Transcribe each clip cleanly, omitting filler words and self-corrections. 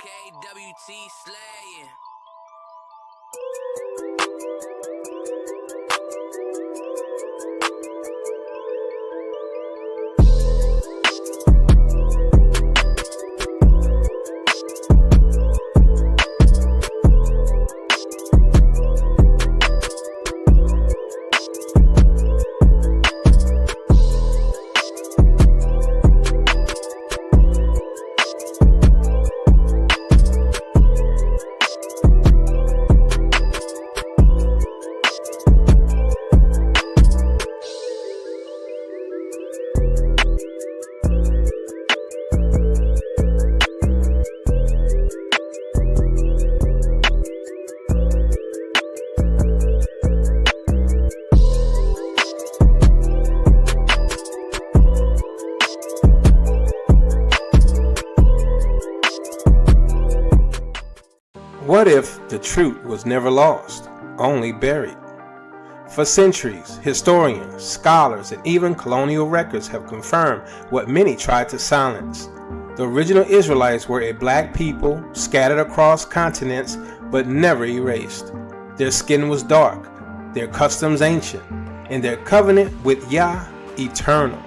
KWT slaying. What if the truth was never lost, only buried? For centuries, historians, scholars, and even colonial records have confirmed what many tried to silence. The original Israelites were a black people scattered across continents but never erased. Their skin was dark, their customs ancient, and their covenant with Yah eternal.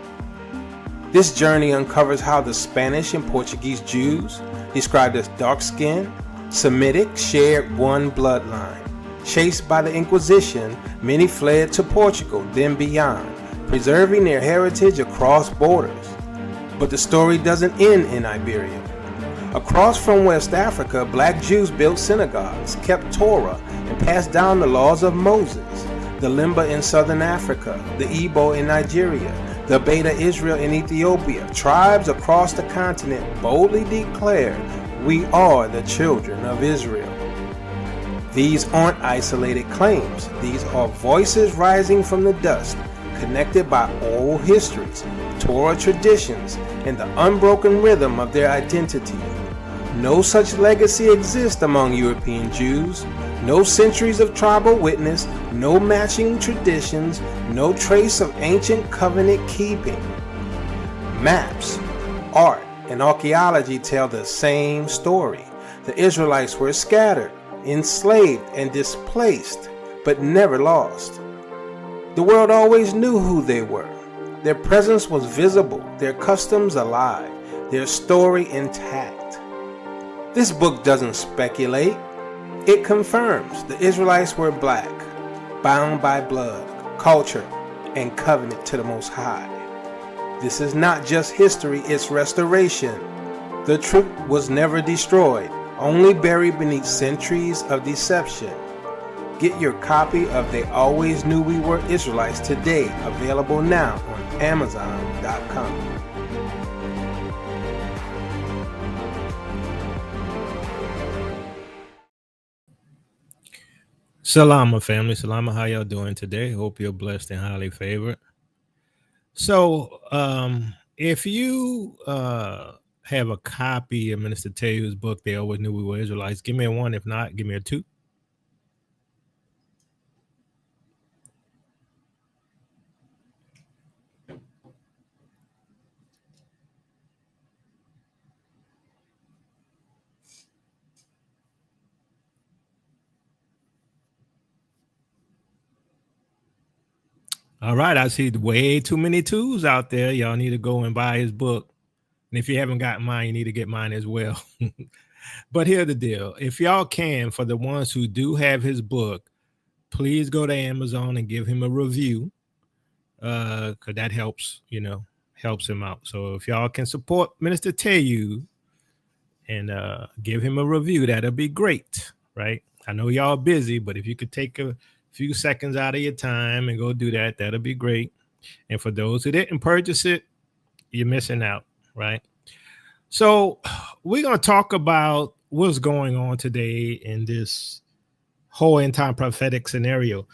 This journey uncovers how the Spanish and Portuguese Jews, described as dark-skinned, Semitic, shared one bloodline. Chased by the Inquisition, many fled to Portugal, then beyond, preserving their heritage across borders. But the story doesn't end in Iberia. Across from West Africa, black Jews built synagogues, kept Torah, and passed down the laws of Moses. The Limba in southern Africa, the Igbo in Nigeria, the Beta Israel in Ethiopia, tribes across the continent boldly declared, "We are the children of Israel." These aren't isolated claims. These are voices rising from the dust, connected by oral histories, Torah traditions, and the unbroken rhythm of their identity. No such legacy exists among European Jews. No centuries of tribal witness, no matching traditions, no trace of ancient covenant keeping. Maps, art, and archaeology tell the same story. The Israelites were scattered, enslaved, and displaced, but never lost. The world always knew who they were. Their presence was visible, their customs alive, their story intact. This book doesn't speculate. It confirms the Israelites were black, bound by blood, culture, and covenant to the Most High. This is not just history, it's restoration. The truth was never destroyed, only buried beneath centuries of deception. Get your copy of They Always Knew We Were Israelites today, available now on Amazon.com. Salama family, Salama, how y'all doing today? Hope you're blessed and highly favored. So if you have a copy of Minister Tehu's book, They Always Knew We Were Israelites, give me a 1. If not, give me a 2. All right, I see way too many 2s out there. Y'all need to go and buy his book. And if you haven't got mine, you need to get mine as well. But here's the deal. If y'all can, for the ones who do have his book, please go to Amazon and give him a review. Because that helps, helps him out. So if y'all can support Minister Tehu and give him a review, that'll be great, right? I know y'all busy, but if you could take a few seconds out of your time and go do that, that'll be great. And for those who didn't purchase it, you're missing out, right? So we're going to talk about what's going on today in this whole end-time prophetic scenario.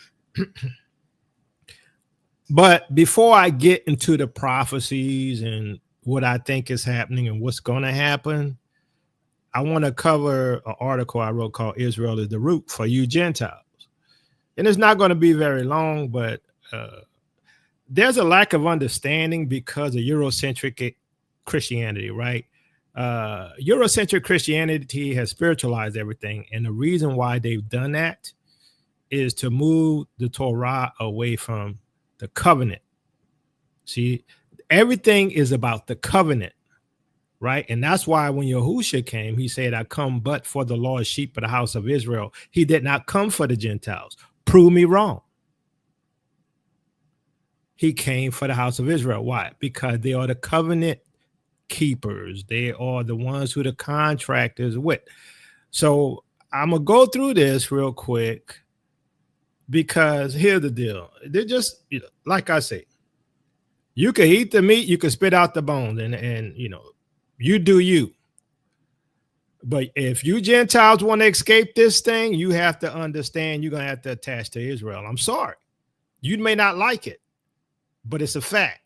But before I get into the prophecies and what I think is happening and what's going to happen, I want to cover an article I wrote called Israel is the Root for You Gentiles. And it's not going to be very long, but there's a lack of understanding because of Eurocentric Christianity, right? Eurocentric Christianity has spiritualized everything. And the reason why they've done that is to move the Torah away from the covenant. See, everything is about the covenant, right? And that's why when Yahushua came, he said, I come but for the Lord's sheep of the house of Israel. He did not come for the Gentiles. Prove me wrong. He came for the house of Israel. Why? Because they are the covenant keepers. They are the ones who the contractors with. So I'm going to go through this real quick because here's the deal. They're just, like I say, you can eat the meat, you can spit out the bones, and you do you. But if you Gentiles want to escape this thing, you have to understand you're going to have to attach to Israel. I'm sorry. You may not like it, but it's a fact,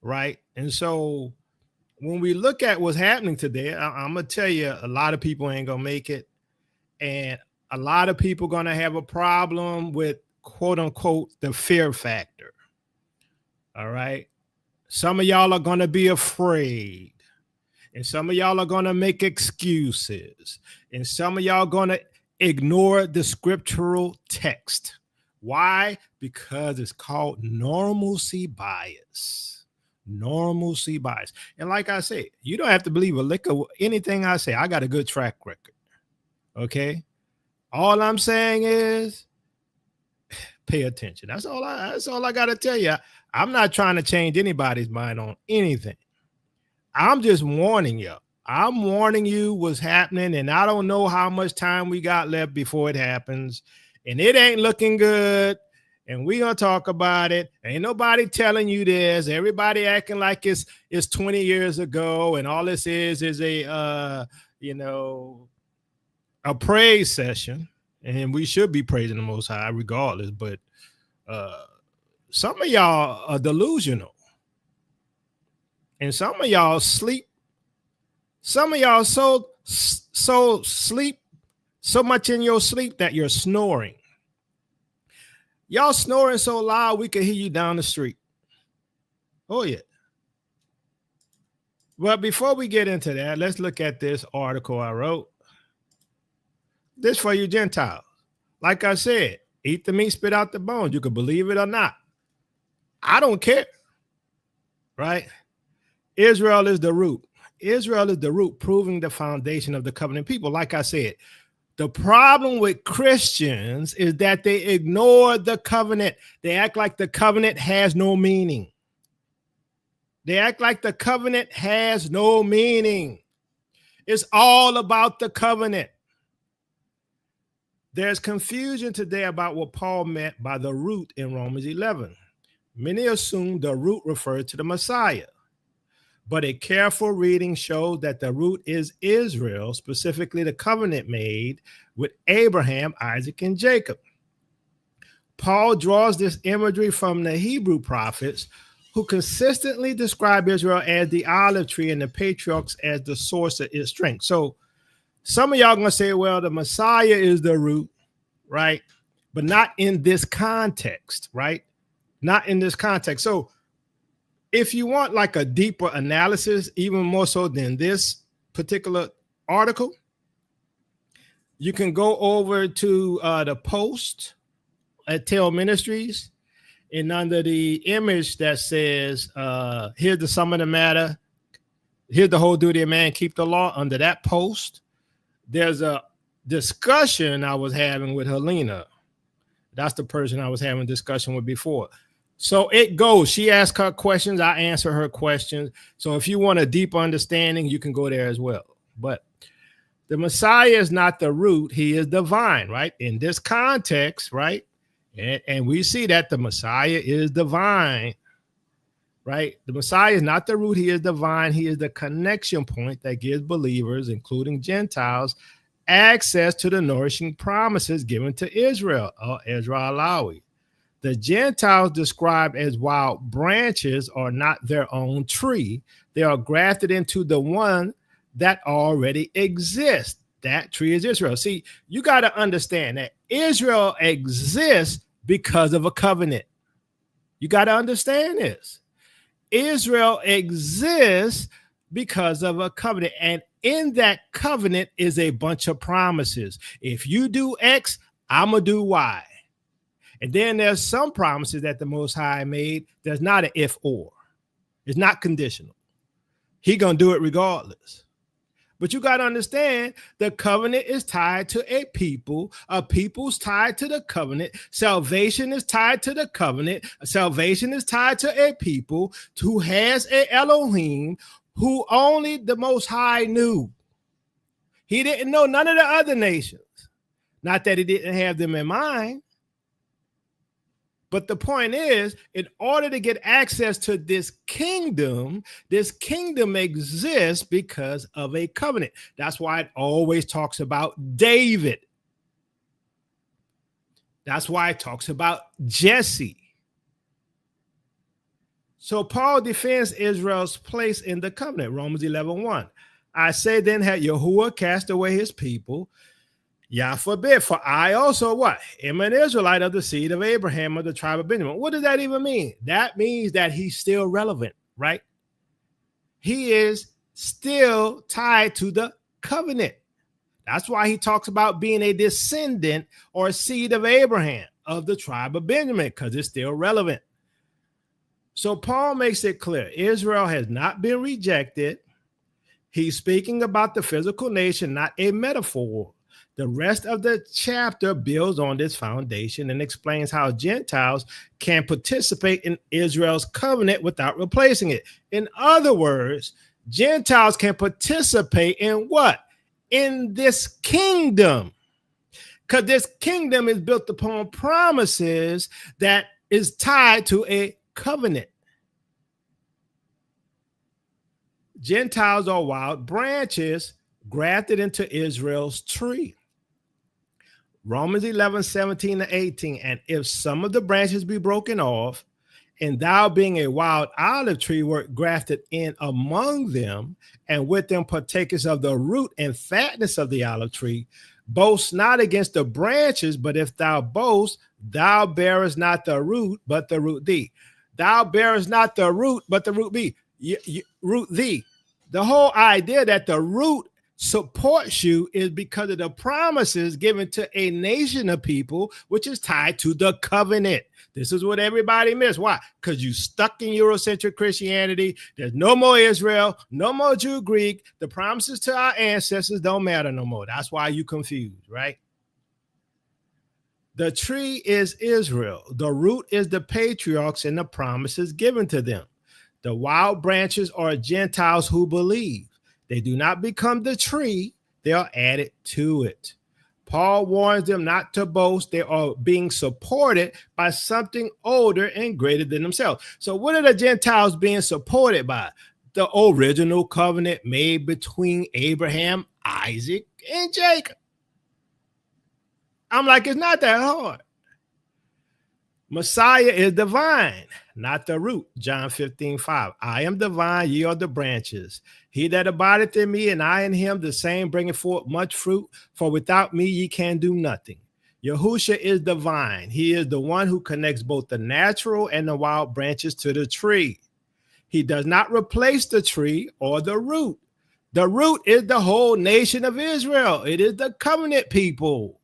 right? And so when we look at what's happening today, I'm going to tell you, a lot of people ain't going to make it. And a lot of people going to have a problem with, quote unquote, the fear factor. All right. Some of y'all are going to be afraid. And some of y'all are going to make excuses. And some of y'all are going to ignore the scriptural text. Why? Because it's called normalcy bias. Normalcy bias. And like I said, you don't have to believe a lick of anything I say. I got a good track record. Okay? All I'm saying is pay attention. That's all I got to tell you. I'm not trying to change anybody's mind on anything. I'm just warning you. I'm warning you what's happening, and I don't know how much time we got left before it happens, and it ain't looking good, and we're going to talk about it. Ain't nobody telling you this. Everybody acting like it's 20 years ago, and all this is a praise session, and we should be praising the Most High regardless, but some of y'all are delusional. And some of y'all sleep. Some of y'all so sleep so much in your sleep that you're snoring. Y'all snoring so loud we can hear you down the street. Oh, yeah. Well, before we get into that, let's look at this article I wrote. This for you Gentiles. Like I said, eat the meat, spit out the bones. You can believe it or not. I don't care. Right? Israel is the root. Israel is the root, proving the foundation of the covenant people. Like I said, the problem with Christians is that they ignore the covenant. They act like the covenant has no meaning. They act like the covenant has no meaning. It's all about the covenant. There's confusion today about what Paul meant by the root in Romans 11. Many assume the root referred to the Messiah. But a careful reading shows that the root is Israel, specifically the covenant made with Abraham, Isaac, and Jacob. Paul draws this imagery from the Hebrew prophets who consistently describe Israel as the olive tree and the patriarchs as the source of its strength. So some of y'all going to say, well, the Messiah is the root, right? But not in this context, right? Not in this context. So if you want like a deeper analysis, even more so than this particular article, you can go over to the post at Tell Ministries, and under the image that says, here's the sum of the matter, here's the whole duty of man, keep the law. Under that post, there's a discussion I was having with Helena. That's the person I was having a discussion with before. So it goes. She asked her questions. I answer her questions. So if you want a deeper understanding, you can go there as well. But the Messiah is not the root. He is divine, right? In this context, right? And we see that the Messiah is divine, right? The Messiah is not the root. He is divine. He is the connection point that gives believers, including Gentiles, access to the nourishing promises given to Israel, or Ezra Alawi. The Gentiles described as wild branches are not their own tree. They are grafted into the one that already exists. That tree is Israel. See, you got to understand that Israel exists because of a covenant. You got to understand this. Israel exists because of a covenant. And in that covenant is a bunch of promises. If you do X, I'm going to do Y. And then there's some promises that the Most High made. There's not an if or. It's not conditional. He going to do it regardless. But you got to understand, the covenant is tied to a people. A people's tied to the covenant. Salvation is tied to the covenant. Salvation is tied to a people who has a Elohim who only the Most High knew. He didn't know none of the other nations. Not that he didn't have them in mind. But the point is, in order to get access to this kingdom exists because of a covenant. That's why it always talks about David. That's why it talks about Jesse. So Paul defends Israel's place in the covenant. Romans 11:1. I say then, had Yahuwah cast away his people? Yah forbid, for I also what? Am an Israelite of the seed of Abraham of the tribe of Benjamin. What does that even mean? That means that he's still relevant, right? He is still tied to the covenant. That's why he talks about being a descendant or a seed of Abraham of the tribe of Benjamin, because it's still relevant. So Paul makes it clear, Israel has not been rejected. He's speaking about the physical nation, not a metaphor. The rest of the chapter builds on this foundation and explains how Gentiles can participate in Israel's covenant without replacing it. In other words, Gentiles can participate in what? In this kingdom. Because this kingdom is built upon promises that is tied to a covenant. Gentiles are wild branches grafted into Israel's tree. Romans 11:17-18. And if some of the branches be broken off, and thou being a wild olive tree wert grafted in among them, and with them partakers of the root and fatness of the olive tree, boast not against the branches, but if thou boast, thou bearest not the root, but the root thee. Thou bearest not the root, but the root thee. Root thee. The whole idea that the root supports you is because of the promises given to a nation of people, which is tied to the covenant. This is what everybody missed. Why? Because you stuck in Eurocentric Christianity. There's no more Israel, no more Jew, Greek. The promises to our ancestors don't matter no more. That's why you confused, right? The tree is Israel. The root is the patriarchs and the promises given to them. The wild branches are Gentiles who believe. They do not become the tree, they are added to it. Paul warns them not to boast. They are being supported by something older and greater than themselves. So what are the Gentiles being supported by? The original covenant made between Abraham, Isaac, and Jacob. I'm like, it's not that hard. Messiah is the vine, not the root. John 15:5. I am the vine, ye are the branches. He that abideth in me, and I in him, the same bringeth forth much fruit. For without me ye can do nothing. Yahusha is the vine. He is the one who connects both the natural and the wild branches to the tree. He does not replace the tree or the root. The root is the whole nation of Israel. It is the covenant people.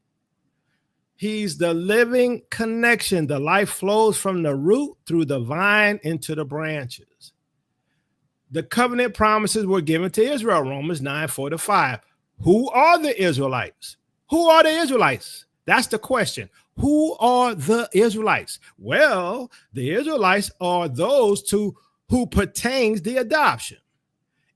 He's the living connection. The life flows from the root through the vine into the branches. The covenant promises were given to Israel, Romans 9:4-5. Who are the Israelites? Who are the Israelites? That's the question. Who are the Israelites? Well, the Israelites are those to who pertains the adoption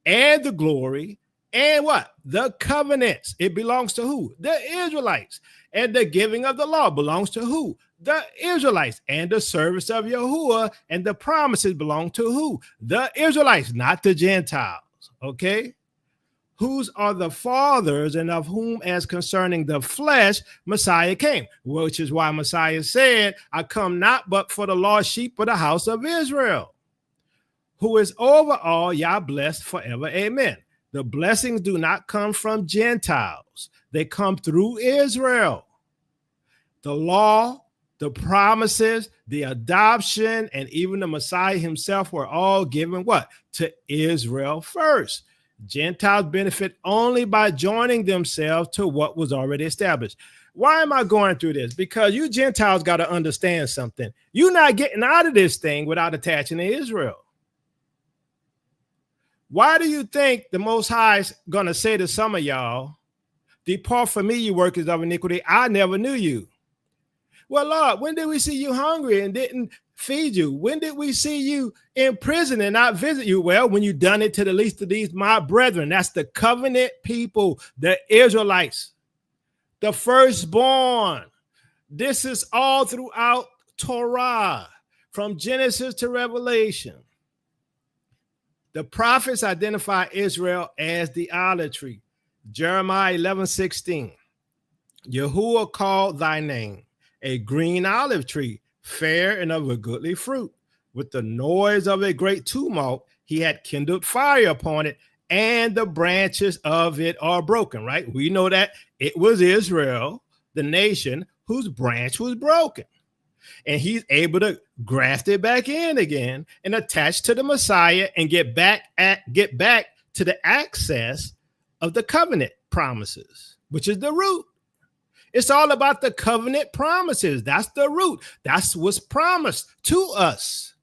and the glory and what? The covenants. It belongs to who? The Israelites. And the giving of the law belongs to who? The Israelites. And the service of Yahuwah and the promises belong to who? The Israelites, not the Gentiles. Okay? Whose are the fathers, and of whom, as concerning the flesh, Messiah came, which is why Messiah said, I come not but for the lost sheep of the house of Israel, who is over all, Yah blessed forever. Amen. The blessings do not come from Gentiles. They come through Israel. The law, the promises, the adoption, and even the Messiah himself were all given what? To Israel first. Gentiles benefit only by joining themselves to what was already established. Why am I going through this? Because you Gentiles got to understand something. You're not getting out of this thing without attaching to Israel. Why do you think the Most High is going to say to some of y'all, depart from me, you workers of iniquity, I never knew you? Well, Lord, when did we see you hungry and didn't feed you? When did we see you in prison and not visit you? Well, when you done it to the least of these, my brethren. That's the covenant people, the Israelites, the firstborn. This is all throughout Torah, from Genesis to Revelation. The prophets identify Israel as the olive tree. Jeremiah 11:16. Yahuwah called thy name a green olive tree, fair and of a goodly fruit. With the noise of a great tumult, he had kindled fire upon it, and the branches of it are broken, right? We know that it was Israel, the nation, whose branch was broken. And he's able to graft it back in again and attach to the Messiah and get back to the access of the covenant promises, which is the root. It's all about the covenant promises. That's the root. That's what's promised to us.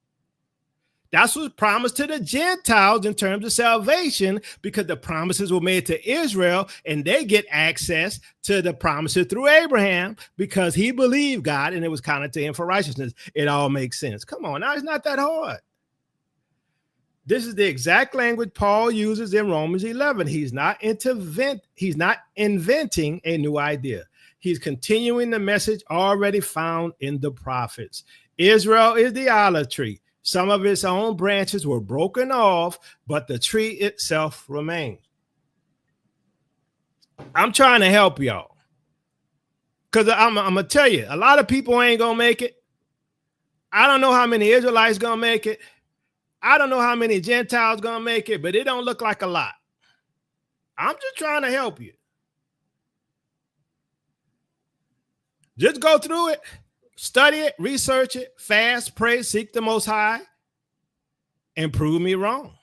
That's what's promised to the Gentiles in terms of salvation, because the promises were made to Israel and they get access to the promises through Abraham because he believed God and it was counted to him for righteousness. It all makes sense. Come on, now it's not that hard. This is the exact language Paul uses in Romans 11. He's not inventing a new idea. He's continuing the message already found in the prophets. Israel is the olive tree. Some of its own branches were broken off, but the tree itself remains. I'm trying to help y'all. Because I'm going to tell you, a lot of people ain't going to make it. I don't know how many Israelites going to make it. I don't know how many Gentiles going to make it, but it don't look like a lot. I'm just trying to help you. Just go through it. Study it, research it, fast, pray, seek the Most High, and prove me wrong.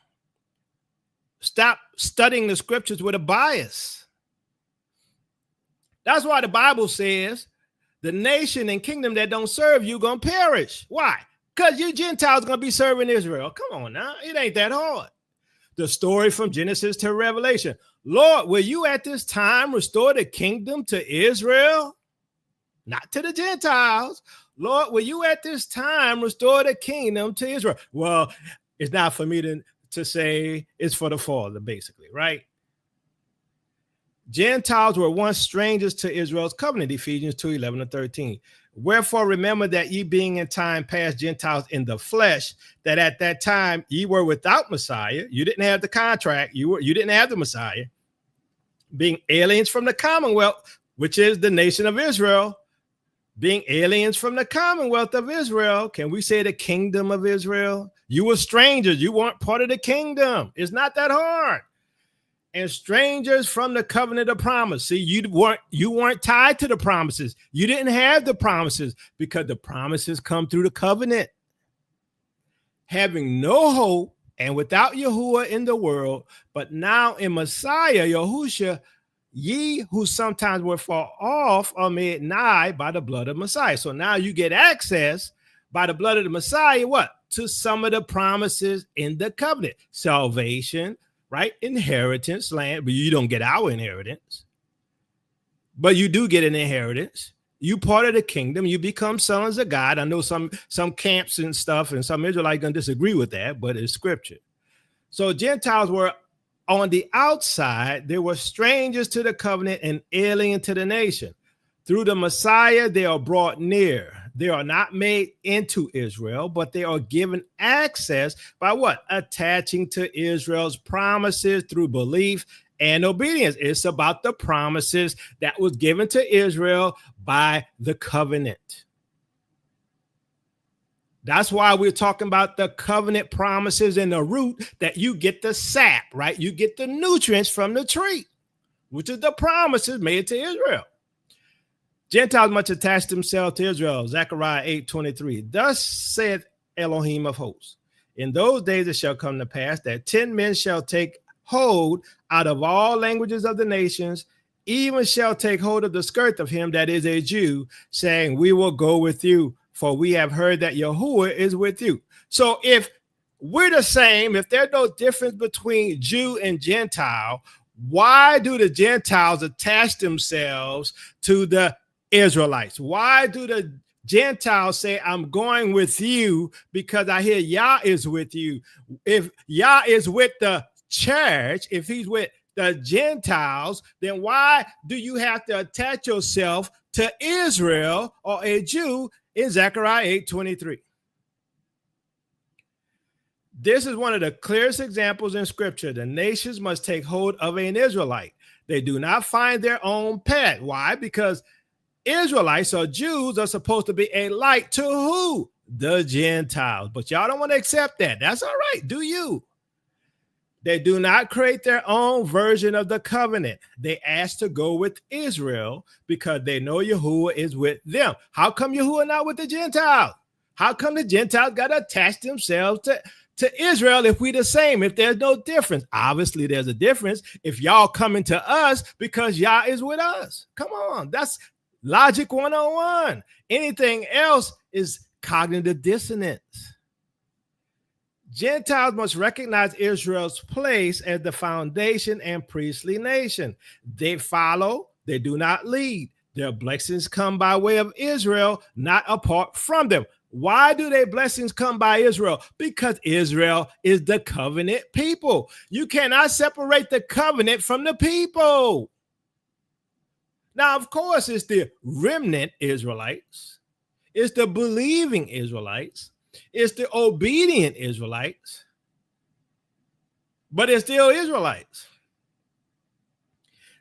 Stop studying the scriptures with a bias. That's why the Bible says the nation and kingdom that don't serve you going to perish. Why? Because you Gentiles going to be serving Israel. Come on now. It ain't that hard. The story from Genesis to Revelation. Lord, will you at this time restore the kingdom to Israel? Not to the Gentiles. Lord, will you at this time restore the kingdom to Israel? Well, it's not for me to say, it's for the Father, basically, right? Gentiles were once strangers to Israel's covenant, Ephesians 2:11-13. Wherefore remember that ye being in time past Gentiles in the flesh, that at that time ye were without Messiah. You didn't have the contract. You didn't have the Messiah. Being aliens from the commonwealth, which is the nation of Israel. Being aliens from the commonwealth of Israel. Can we say the kingdom of Israel? You were strangers. You weren't part of the kingdom. It's not that hard. And strangers from the covenant of promise. See, you weren't tied to the promises. You didn't have the promises because the promises come through the covenant. Having no hope and without Yahuwah in the world, but now in Messiah, Yahusha, ye who sometimes were far off are made nigh by the blood of Messiah. So now you get access by the blood of the Messiah, what? To some of the promises in the covenant. Salvation, right? Inheritance, land, but you don't get our inheritance. But you do get an inheritance. You part of the kingdom. You become sons of God. I know some camps and stuff and some Israelites going to disagree with that, but it's scripture. So Gentiles were on the outside, they were strangers to the covenant and alien to the nation. Through the Messiah, they are brought near. They are not made into Israel, but they are given access by what? Attaching to Israel's promises through belief and obedience. It's about the promises that was given to Israel by the covenant. That's why we're talking about the covenant promises and the root that you get the sap, right? You get the nutrients from the tree, which is the promises made to Israel. Gentiles must attach themselves to Israel. Zechariah 8:23. Thus saith Elohim of hosts, in those days it shall come to pass that 10 men shall take hold out of all languages of the nations, even shall take hold of the skirt of him that is a Jew, saying, we will go with you, for we have heard that Yahuwah is with you. So if we're the same, if there's no difference between Jew and Gentile, why do the Gentiles attach themselves to the Israelites? Why do the Gentiles say, I'm going with you because I hear Yah is with you? If Yah is with the church, if he's with the Gentiles, then why do you have to attach yourself to Israel or a Jew in Zechariah 8:23? This is one of the clearest examples in scripture. The nations must take hold of an Israelite. They do not find their own pet. Why? Because Israelites or Jews are supposed to be a light to who? The Gentiles. But y'all don't want to accept that. That's all right. Do you? They do not create their own version of the covenant. They ask to go with Israel because they know Yahuwah is with them. How come Yahuwah not with the Gentiles? How come the Gentiles got to attach themselves to Israel if we the same, if there's no difference? Obviously, there's a difference if y'all coming to us because Yah is with us. Come on, that's logic 101. Anything else is cognitive dissonance. Gentiles must recognize Israel's place as the foundation and priestly nation. They follow, they do not lead. Their blessings come by way of Israel, not apart from them. Why do their blessings come by Israel? Because Israel is the covenant people. You cannot separate the covenant from the people. Now, of course, it's the remnant Israelites. It's the believing Israelites. It's the obedient Israelites. But it's still Israelites.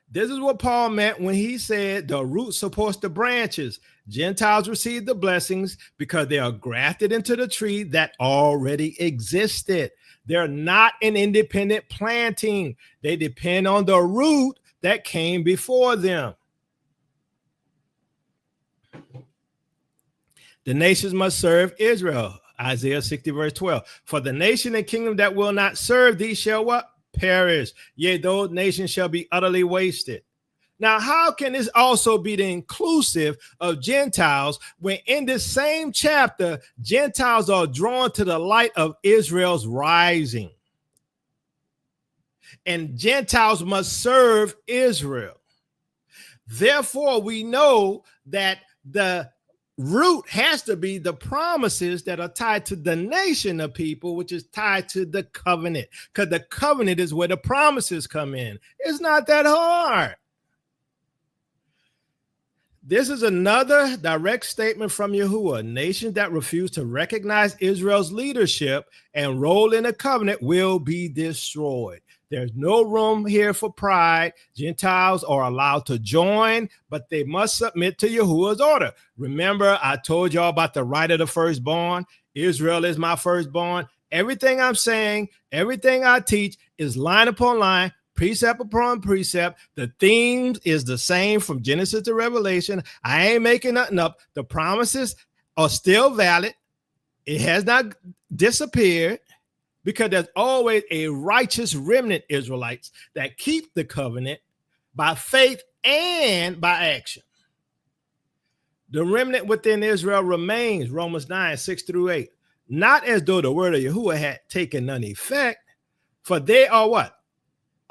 This is what Paul meant when he said the root supports the branches. Gentiles receive the blessings because they are grafted into the tree that already existed. They're not an independent planting. They depend on the root that came before them. The nations must serve Israel. Isaiah 60 verse 12. For the nation and kingdom that will not serve thee shall what? Perish. Yea, those nations shall be utterly wasted. Now, how can this also be the inclusive of Gentiles when in this same chapter, Gentiles are drawn to the light of Israel's rising? And Gentiles must serve Israel. Therefore, we know that the root has to be the promises that are tied to the nation of people, which is tied to the covenant, because the covenant is where the promises come in. It's not that hard. This is another direct statement from Yahuwah. Nations that refuse to recognize Israel's leadership and role in the covenant will be destroyed. There's no room here for pride. Gentiles are allowed to join, but they must submit to Yahuwah's order. Remember, I told y'all about the right of the firstborn. Israel is my firstborn. Everything I'm saying, everything I teach is line upon line, precept upon precept. The theme is the same from Genesis to Revelation. I ain't making nothing up. The promises are still valid. It has not disappeared, because there's always a righteous remnant Israelites that keep the covenant by faith and by action. The remnant within Israel remains, Romans 9, 6 through 8. Not as though the word of Yahuwah had taken none effect, for they are what?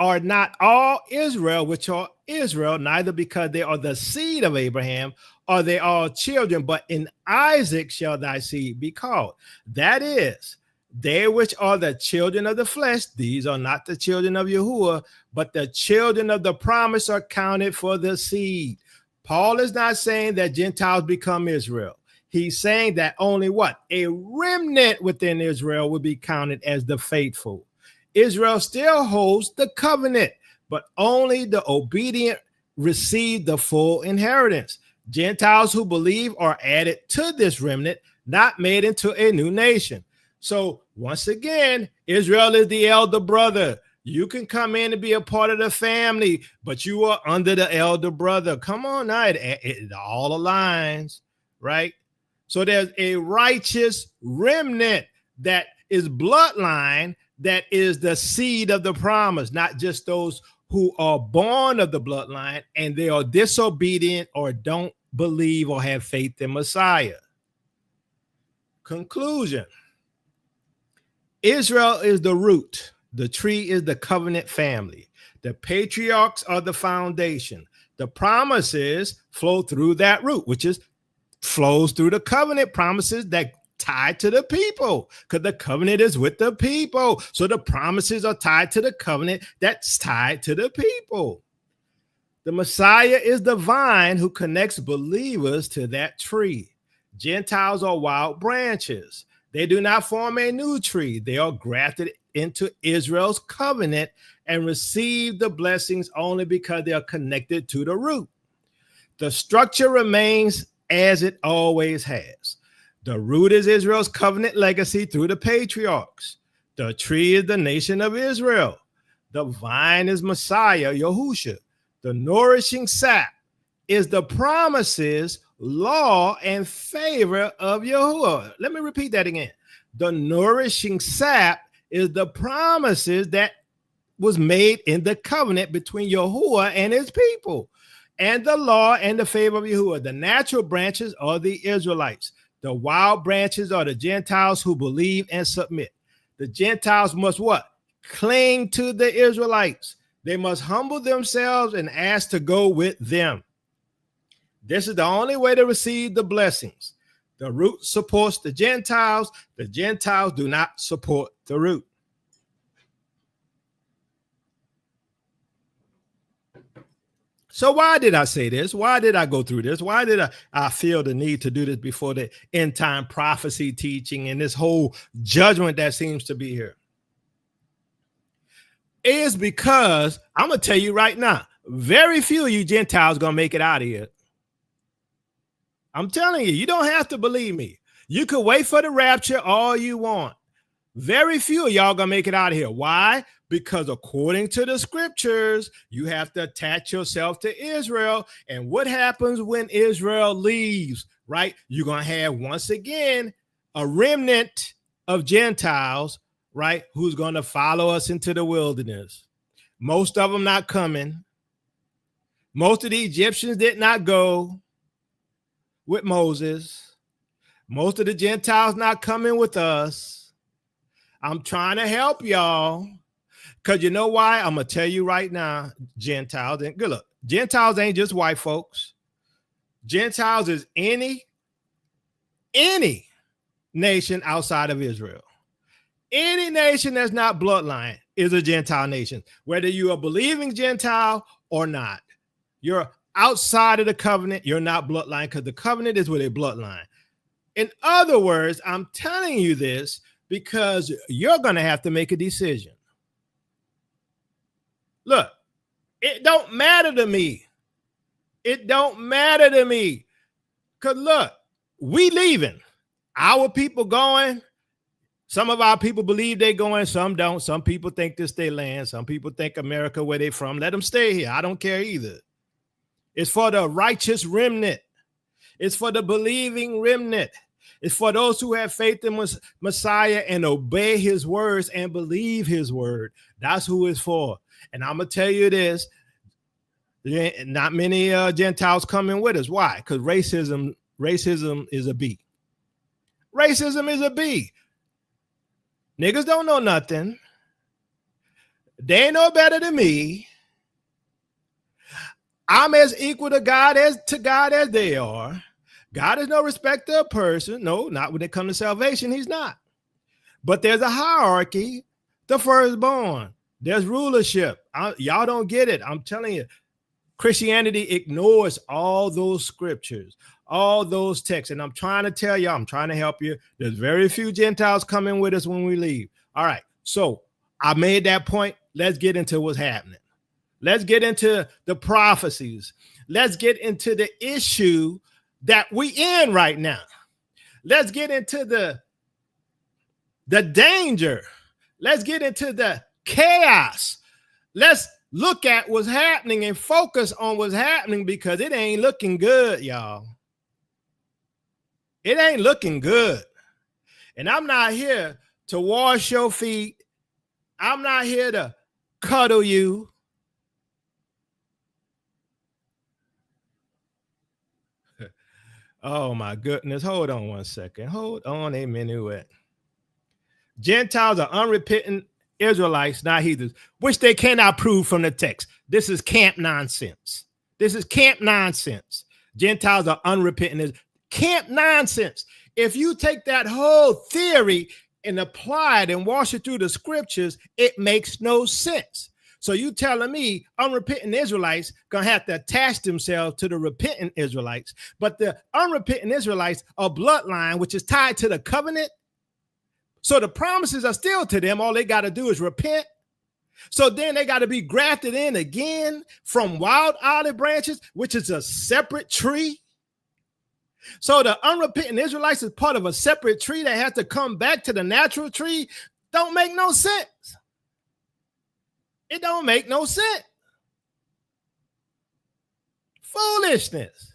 Are not all Israel, which are Israel, neither because they are the seed of Abraham, or they are children, but in Isaac shall thy seed be called. That is, they which are the children of the flesh, these are not the children of Yahuwah, but the children of the promise are counted for the seed. Paul is not saying that Gentiles become Israel. He's saying that only what? A remnant within Israel will be counted as the faithful. Israel still holds the covenant, but only the obedient receive the full inheritance. Gentiles who believe are added to this remnant, not made into a new nation. So once again, Israel is the elder brother. You can come in and be a part of the family, but you are under the elder brother. Come on now, it all aligns, right? So there's a righteous remnant that is bloodline, that is the seed of the promise, not just those who are born of the bloodline and they are disobedient or don't believe or have faith in Messiah. Conclusion. Israel is the root. The tree is the covenant family. The patriarchs are the foundation. The promises flow through that root, which is flows through the covenant promises that tie to the people, because the covenant is with the people. So the promises are tied to the covenant that's tied to the people. The Messiah is the vine who connects believers to that tree. Gentiles are wild branches. They do not form a new tree. They are grafted into Israel's covenant and receive the blessings only because they are connected to the root. The structure remains as it always has. The root is Israel's covenant legacy through the patriarchs. The tree is the nation of Israel. The vine is Messiah, Yahusha. The nourishing sap is the promises, law, and favor of Yahuwah. Let me repeat that again. The nourishing sap is the promises that was made in the covenant between Yahuwah and his people, and the law and the favor of Yahuwah. The natural branches are the Israelites. The wild branches are the Gentiles who believe and submit. The Gentiles must what? Cling to the Israelites. They must humble themselves and ask to go with them. This is the only way to receive the blessings. The root supports the Gentiles. The Gentiles do not support the root. So why did I say this? Why did I go through this? Why did I feel the need to do this before the end time prophecy teaching and this whole judgment that seems to be here? Is because I'm going to tell you right now, very few of you Gentiles going to make it out of here. I'm telling you, you don't have to believe me. You could wait for the rapture all you want. Very few of y'all going to make it out of here. Why? Because according to the scriptures, you have to attach yourself to Israel. And what happens when Israel leaves, right? You're going to have, once again, a remnant of Gentiles, right, who's going to follow us into the wilderness. Most of them not coming. Most of the Egyptians did not go with Moses. Most of the Gentiles not coming with us. I'm trying to help y'all. Because you know why? I'm going to tell you right now, Gentiles, and good look, Gentiles ain't just white folks. Gentiles is any nation outside of Israel. Any nation that's not bloodline is a Gentile nation, whether you're a believing Gentile or not. You're outside of the covenant, you're not bloodline, because the covenant is with a bloodline. In other words, I'm telling you this because you're going to have to make a decision. Look, it don't matter to me. It don't matter to me. Because look, we leaving. Our people going. Some of our people believe they're going. Some don't. Some people think this their land. Some people think America where they from. Let them stay here. I don't care either. It's for the righteous remnant. It's for the believing remnant. It's for those who have faith in Messiah and obey his words and believe his word. That's who it's for. And I'm going to tell you this, not many Gentiles coming with us. Why? Because racism is a B. Racism is a B. Niggas don't know nothing. They ain't no better than me. I'm as equal to God as they are. God is no respecter of person. No, not when it comes to salvation. He's not. But there's a hierarchy. The firstborn. There's rulership. Y'all don't get it. I'm telling you, Christianity ignores all those scriptures, all those texts. And I'm trying to tell you, I'm trying to help you. There's very few Gentiles coming with us when we leave. All right. So I made that point. Let's get into what's happening. Let's get into the prophecies. Let's get into the issue that we in right now. Let's get into the danger. Let's get into the chaos. Let's look at what's happening and focus on what's happening, because it ain't looking good, y'all. It ain't looking good. And I'm not here to wash your feet. I'm not here to cuddle you. Oh my goodness. Hold on one second. Hold on a minute. Gentiles are unrepentant Israelites, not heathens, which they cannot prove from the text. This is camp nonsense. This is camp nonsense. Gentiles are unrepentant. Camp nonsense. If you take that whole theory and apply it and wash it through the scriptures, it makes no sense. So you telling me unrepentant Israelites gonna have to attach themselves to the repentant Israelites, but the unrepentant Israelites are bloodline, which is tied to the covenant. So the promises are still to them. All they got to do is repent. So then they got to be grafted in again from wild olive branches, which is a separate tree. So the unrepentant Israelites is part of a separate tree that has to come back to the natural tree. Don't make no sense. It don't make no sense. Foolishness.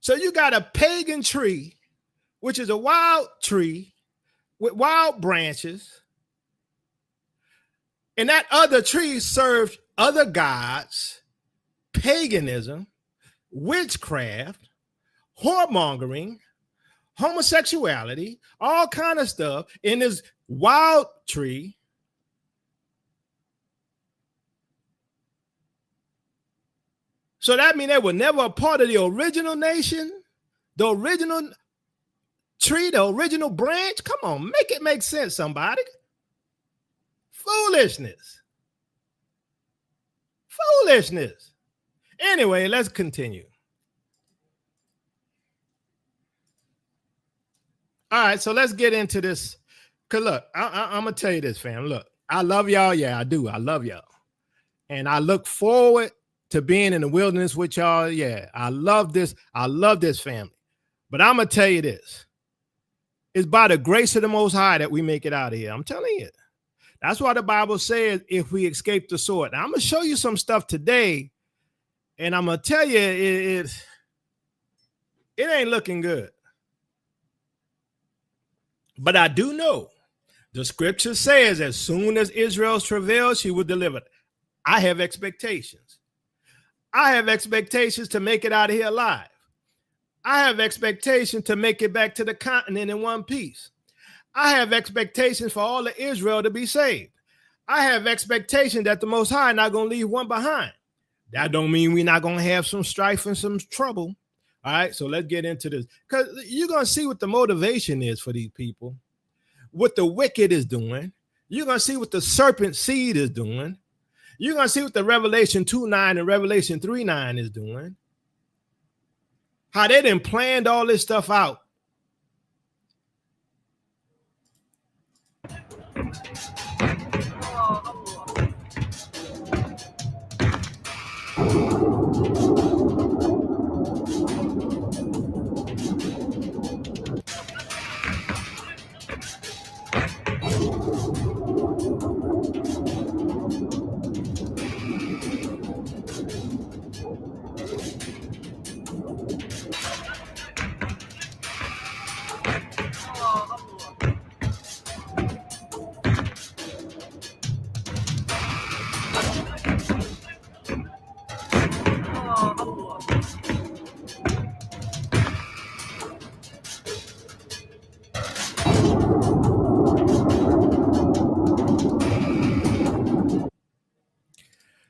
So you got a pagan tree, which is a wild tree with wild branches. And that other tree served other gods, paganism, witchcraft, whoremongering, homosexuality, all kind of stuff in this wild tree. So that means they were never a part of the original nation, the original tree, the original branch. Come on, make it make sense, somebody. Foolishness. Foolishness. Anyway, let's continue. All right, so let's get into this. Because look, I'm going to tell you this, fam. Look, I love y'all. Yeah, I do. I love y'all. And I look forward to being in the wilderness with y'all. Yeah, I love this. I love this family. But I'm going to tell you this. It's by the grace of the Most High that we make it out of here. I'm telling you. That's why the Bible says if we escape the sword. Now, I'm going to show you some stuff today. And I'm going to tell you it ain't looking good. But I do know the scripture says as soon as Israel's travailed, she will deliver. I have expectations. I have expectations to make it out of here alive. I have expectations to make it back to the continent in one piece. I have expectations for all of Israel to be saved. I have expectations that the Most High not going to leave one behind. That don't mean we're not going to have some strife and some trouble. All right, so let's get into this. Because you're going to see what the motivation is for these people, what the wicked is doing. You're going to see what the serpent seed is doing. You're going to see what the Revelation 2:9 and Revelation 3:9 is doing. How they done planned all this stuff out.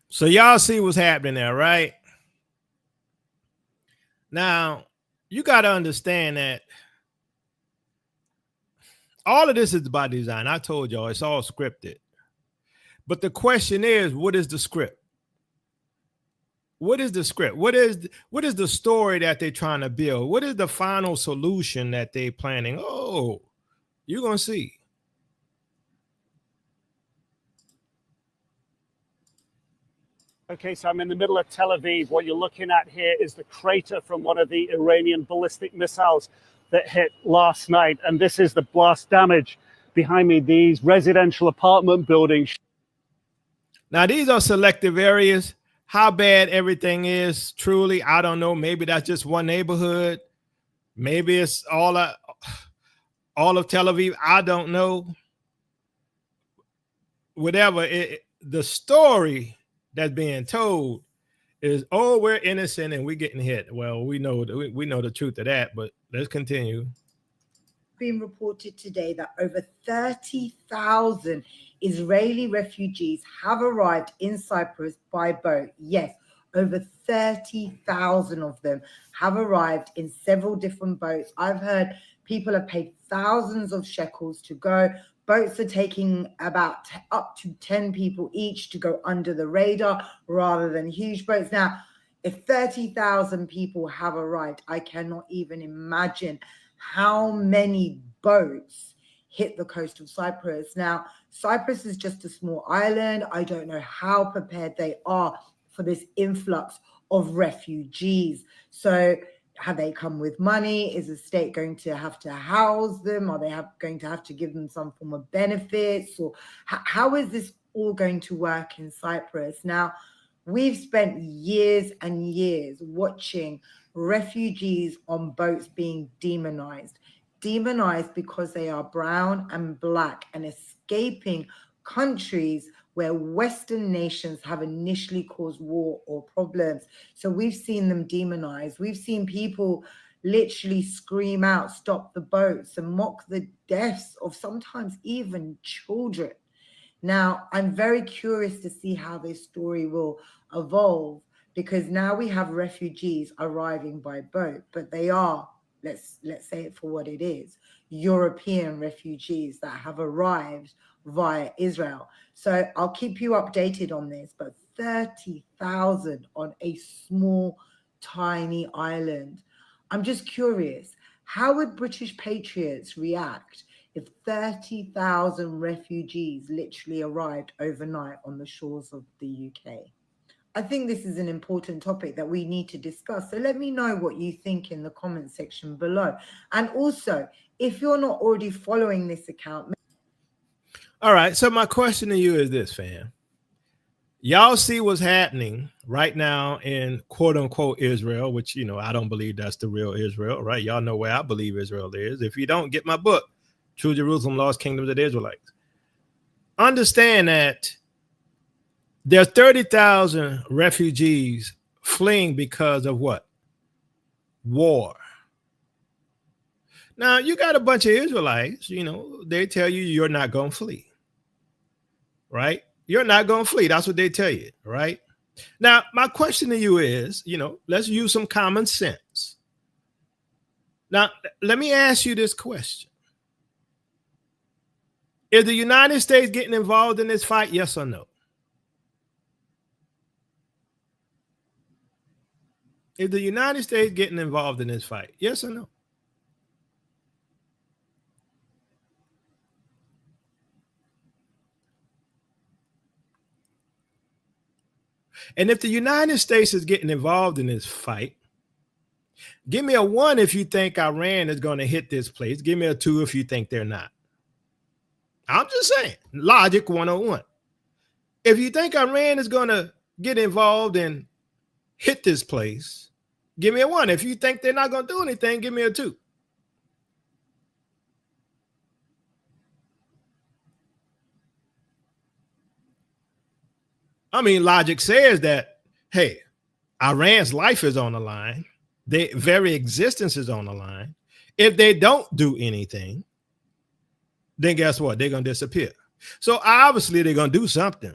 So y'all see what's happening there, right? Now, you got to understand that all of this is by design. I told y'all it's all scripted. But the question is, what is the script? What is the script? What is the story that they're trying to build? What is the final solution that they're planning? Oh, you're going to see. Okay, so I'm in the middle of Tel Aviv. What you're looking at here is the crater from one of the Iranian ballistic missiles that hit last night. And this is the blast damage behind me, these residential apartment buildings. Now, these are selective areas. How bad everything is, truly, I don't know. Maybe that's just one neighborhood. Maybe it's all of Tel Aviv. I don't know. Whatever. The story that's being told is, oh, we're innocent and we're getting hit. Well, we know the truth of that, but let's continue. Been reported today that over 30,000 Israeli refugees have arrived in Cyprus by boat. Yes, over 30,000 of them have arrived in several different boats. I've heard people have paid thousands of shekels to go. Boats are taking about up to 10 people each to go under the radar rather than huge boats. Now, if 30,000 people have arrived, I cannot even imagine how many boats hit the coast of Cyprus. Now, Cyprus is just a small island. I don't know how prepared they are for this influx of refugees. So have they come with money? Is the state going to have to house them? Are they going to have to give them some form of benefits? Or how is this all going to work in Cyprus? Now, we've spent years and years watching refugees on boats being demonized because they are brown and black and escaping countries where Western nations have initially caused war or problems. So we've seen them demonized. We've seen people literally scream out, stop the boats, and mock the deaths of sometimes even children. Now, I'm very curious to see how this story will evolve, because now we have refugees arriving by boat, but they are, let's say it for what it is, European refugees that have arrived via Israel. So I'll keep you updated on this, but 30,000 on a small, tiny island. I'm just curious, how would British patriots react if 30,000 refugees literally arrived overnight on the shores of the UK? I think this is an important topic that we need to discuss. So let me know what you think in the comment section below. And also, if you're not already following this account. All right. So my question to you is this, fam. Y'all see what's happening right now in quote unquote Israel, which, I don't believe that's the real Israel, right? Y'all know where I believe Israel is. If you don't, get my book, True Jerusalem, Lost Kingdoms of the Israelites. Understand that there are 30,000 refugees fleeing because of what? War. Now, you got a bunch of Israelites, they tell you you're not going to flee, right? You're not going to flee. That's what they tell you, right? Now, my question to you is, let's use some common sense. Now, let me ask you this question. Is the United States getting involved in this fight? Yes or no? Is the United States getting involved in this fight? Yes or no? And if the United States is getting involved in this fight, give me a 1 if you think Iran is going to hit this place. Give me a 2 if you think they're not. I'm just saying, logic 101. If you think Iran is going to get involved and hit this place, give me a 1. If you think they're not going to do anything, give me a 2. I mean, logic says that, hey, Iran's life is on the line. Their very existence is on the line. If they don't do anything, then guess what? They're going to disappear. So obviously they're going to do something.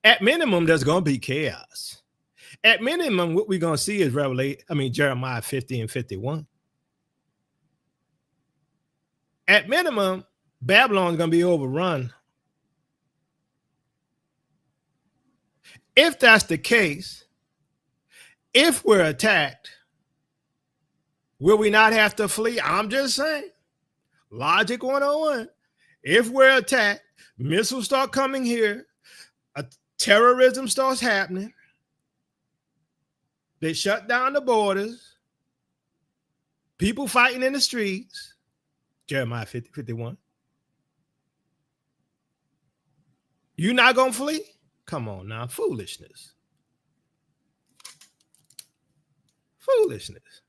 At minimum, there's going to be chaos. At minimum, what we're going to see is Jeremiah 50 and 51. At minimum, Babylon's going to be overrun. If that's the case, if we're attacked, will we not have to flee? I'm just saying. Logic 101. If we're attacked, missiles start coming here, terrorism starts happening, they shut down the borders, People fighting in the streets. Jeremiah 50:51. You not gonna flee? Come on now, foolishness. Foolishness.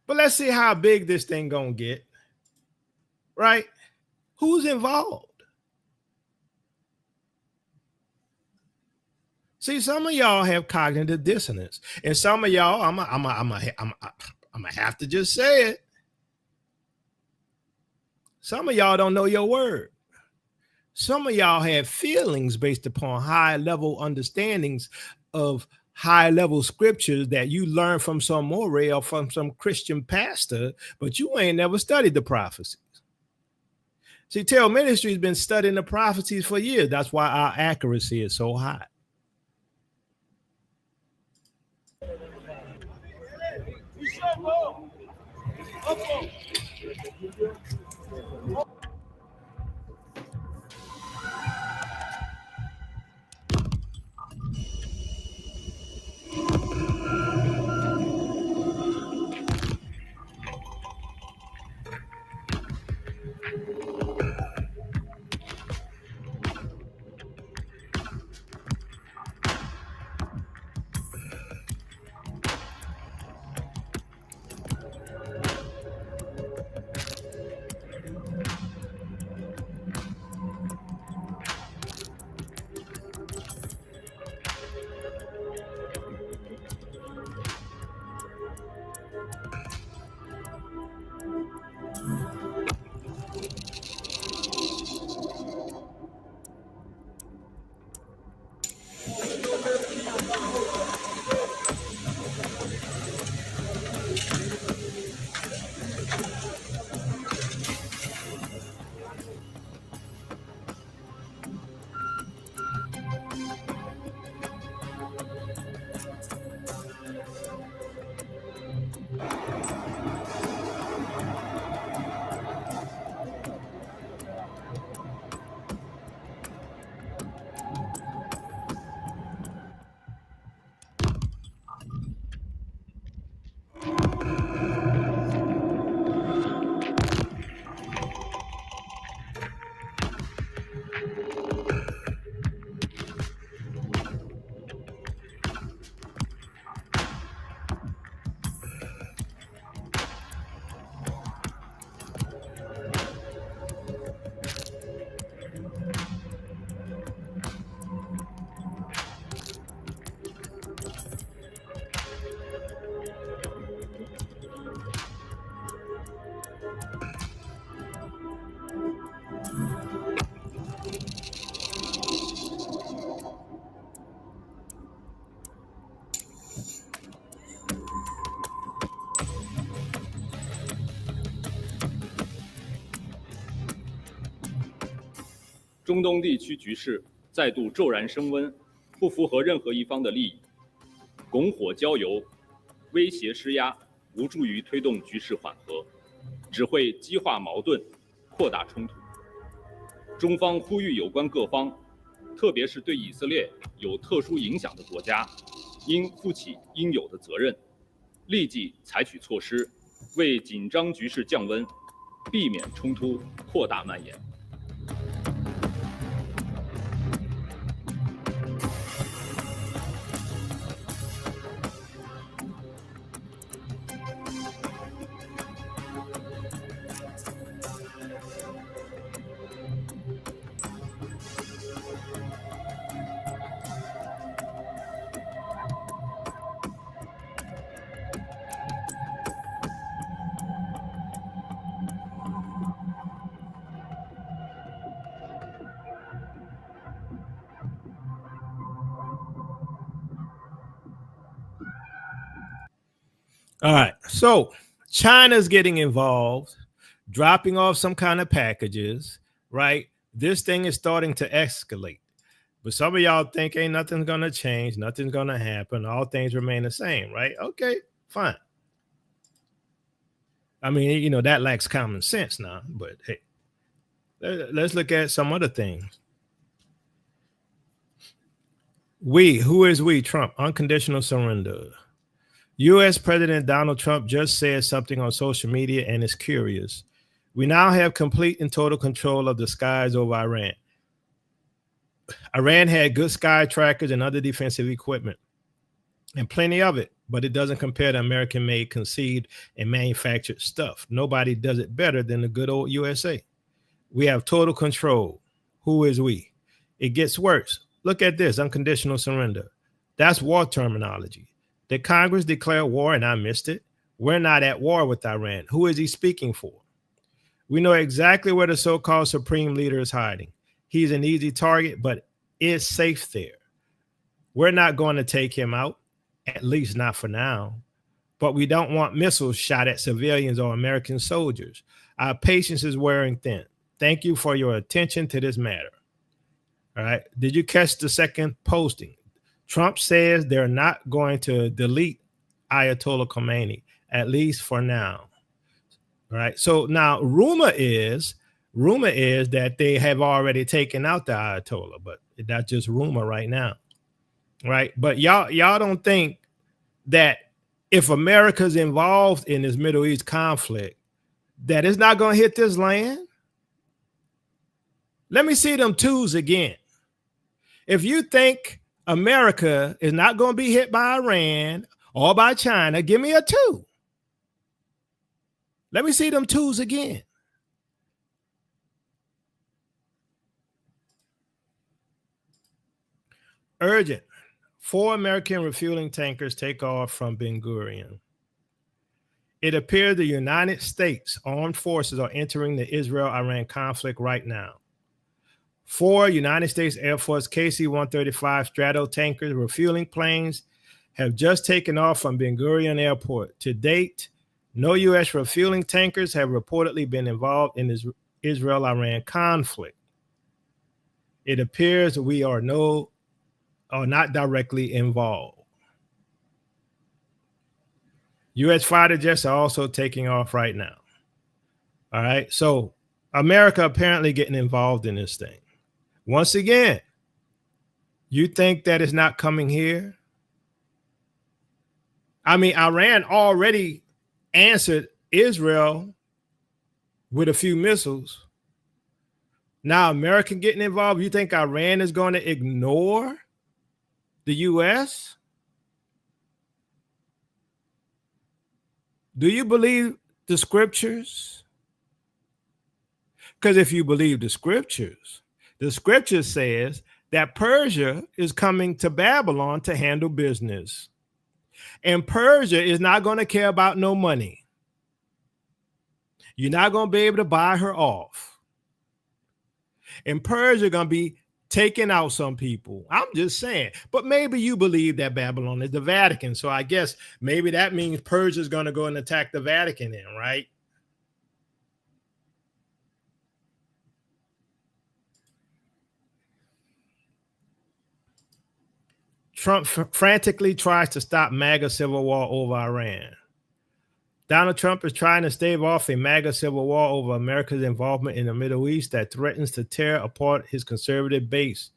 But let's see how big this thing gonna get. Right? Who's involved? See, some of y'all have cognitive dissonance, and some of y'all, I'm gonna have to just say it. Some of y'all don't know your word. Some of y'all have feelings based upon high-level understandings of high-level scriptures that you learned from some moray or from some Christian pastor, but you ain't never studied the prophecies. See, Tell Ministry has been studying the prophecies for years. That's why our accuracy is so high.中东地区局势再度骤然升温，不符合任何一方的利益，拱火浇油，威胁施压，无助于推动局势缓和，只会激化矛盾，扩大冲突。中方呼吁有关各方，特别是对以色列有特殊影响的国家，应负起应有的责任，立即采取措施，为紧张局势降温，避免冲突扩大蔓延。All right. So China's getting involved, dropping off some kind of packages, right? This thing is starting to escalate. But some of y'all think ain't nothing's going to change. Nothing's going to happen. All things remain the same, right? Okay, fine. I mean, you know, that lacks common sense now. But hey, let's look at some other things. Who is we? Trump, unconditional surrender. U.S. President Donald Trump just said something on social media and is curious. We now have complete and total control of the skies over Iran. Iran had good sky trackers and other defensive equipment, and plenty of it, but it doesn't compare to American-made, conceived, and manufactured stuff. Nobody does it better than the good old USA. We have total control. Who is we? It gets worse. Look at this, unconditional surrender. That's war terminology. Did Congress declare war and I missed it? We're not at war with Iran. Who is he speaking for? We know exactly where the so-called supreme leader is hiding. He's an easy target, but is safe there. We're not going to take him out, at least not for now. But we don't want missiles shot at civilians or American soldiers. Our patience is wearing thin. Thank you for your attention to this matter. All right. Did you catch the second posting? Trump says they're not going to delete Ayatollah Khomeini, at least for now. All right. So now rumor is that they have already taken out the Ayatollah, but that's just rumor right now. Right. But y'all don't think that if America's involved in this Middle East conflict, that it's not going to hit this land? Let me see them twos again. If you think America is not going to be hit by Iran or by China, give me a 2. Let me see them twos again. Urgent. 4 American refueling tankers take off from Ben Gurion. It appears the United States armed forces are entering the Israel-Iran conflict right now. 4 United States Air Force KC-135 Strato tankers refueling planes have just taken off from Ben Gurion Airport. To date, no U.S. refueling tankers have reportedly been involved in this Israel-Iran conflict. It appears we are not directly involved. U.S. fighter jets are also taking off right now. All right. So America apparently getting involved in this thing. Once again, you think that it's not coming here? I mean, Iran already answered Israel with a few missiles. Now America getting involved. You think Iran is going to ignore the U.S.? Do you believe the scriptures? Because if you believe the scripture says that Persia is coming to Babylon to handle business. And Persia is not going to care about no money. You're not going to be able to buy her off. And Persia going to be taking out some people. I'm just saying. But maybe you believe that Babylon is the Vatican. So I guess maybe that means Persia is going to go and attack the Vatican then, right? Trump frantically tries to stop MAGA civil war over Iran. Donald Trump is trying to stave off a MAGA civil war over America's involvement in the Middle East that threatens to tear apart his conservative base.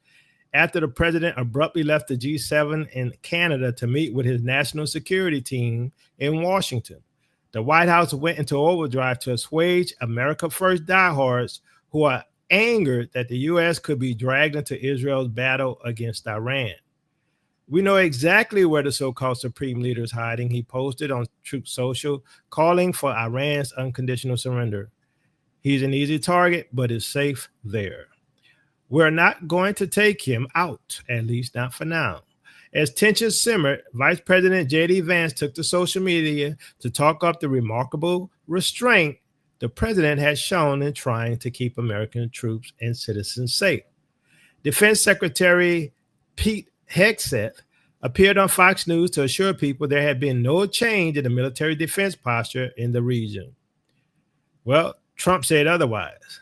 After the president abruptly left the G7 in Canada to meet with his national security team in Washington, the White House went into overdrive to assuage America First diehards who are angered that the U.S. could be dragged into Israel's battle against Iran. We know exactly where the so-called supreme leader is hiding. He posted on Truth Social calling for Iran's unconditional surrender. He's an easy target, but is safe there. We're not going to take him out, at least not for now. As tensions simmered, Vice President J.D. Vance took to social media to talk up the remarkable restraint the president has shown in trying to keep American troops and citizens safe. Defense Secretary Pete Hegseth appeared on Fox News to assure people there had been no change in the military defense posture in the region. Well, Trump said otherwise.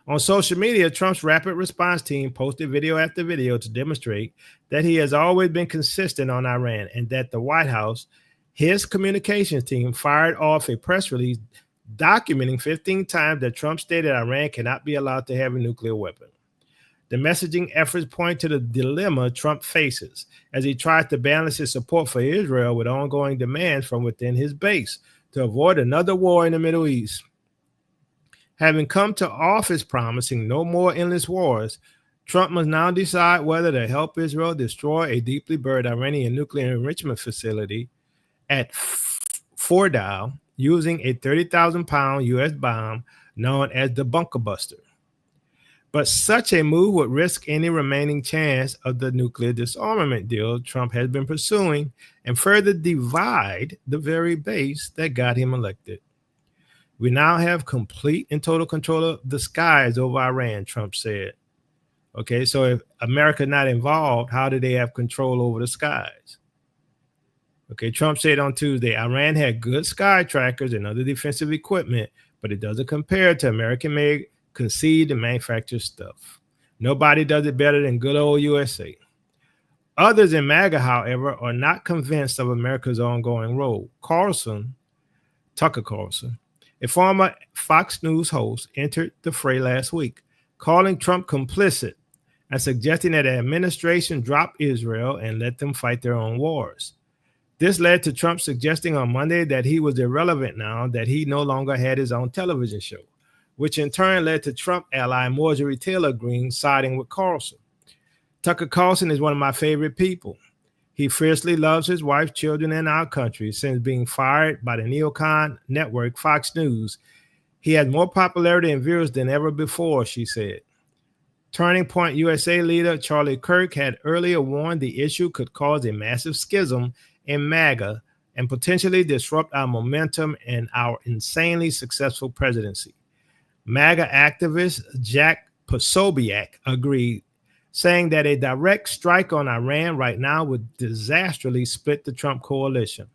On social media, Trump's rapid response team posted video after video to demonstrate that he has always been consistent on Iran and that the White House, his communications team, fired off a press release documenting 15 times that Trump stated Iran cannot be allowed to have a nuclear weapon. The messaging efforts point to the dilemma Trump faces as he tries to balance his support for Israel with ongoing demands from within his base to avoid another war in the Middle East. Having come to office promising no more endless wars, Trump must now decide whether to help Israel destroy a deeply buried Iranian nuclear enrichment facility at Fordow using a 30,000-pound U.S. bomb known as the Bunker Buster. But such a move would risk any remaining chance of the nuclear disarmament deal Trump has been pursuing and further divide the very base that got him elected. We now have complete and total control of the skies over Iran, Trump said. Okay, so if America not involved, how do they have control over the skies? Okay, Trump said on Tuesday, Iran had good sky trackers and other defensive equipment, but it doesn't compare to American-made, conceived and manufactured stuff. Nobody does it better than good old USA. Others in MAGA, however, are not convinced of America's ongoing role. Tucker Carlson, a former Fox News host, entered the fray last week, calling Trump complicit and suggesting that the administration drop Israel and let them fight their own wars. This led to Trump suggesting on Monday that he was irrelevant now that he no longer had his own television show, which in turn led to Trump ally Marjorie Taylor Greene siding with Carlson. Tucker Carlson is one of my favorite people. He fiercely loves his wife, children, and our country. Since being fired by the neocon network Fox News, he has more popularity and viewers than ever before, she said. Turning Point USA leader Charlie Kirk had earlier warned the issue could cause a massive schism in MAGA and potentially disrupt our momentum and our insanely successful presidency. MAGA activist Jack Posobiec agreed, saying that a direct strike on Iran right now would disastrously split the Trump coalition.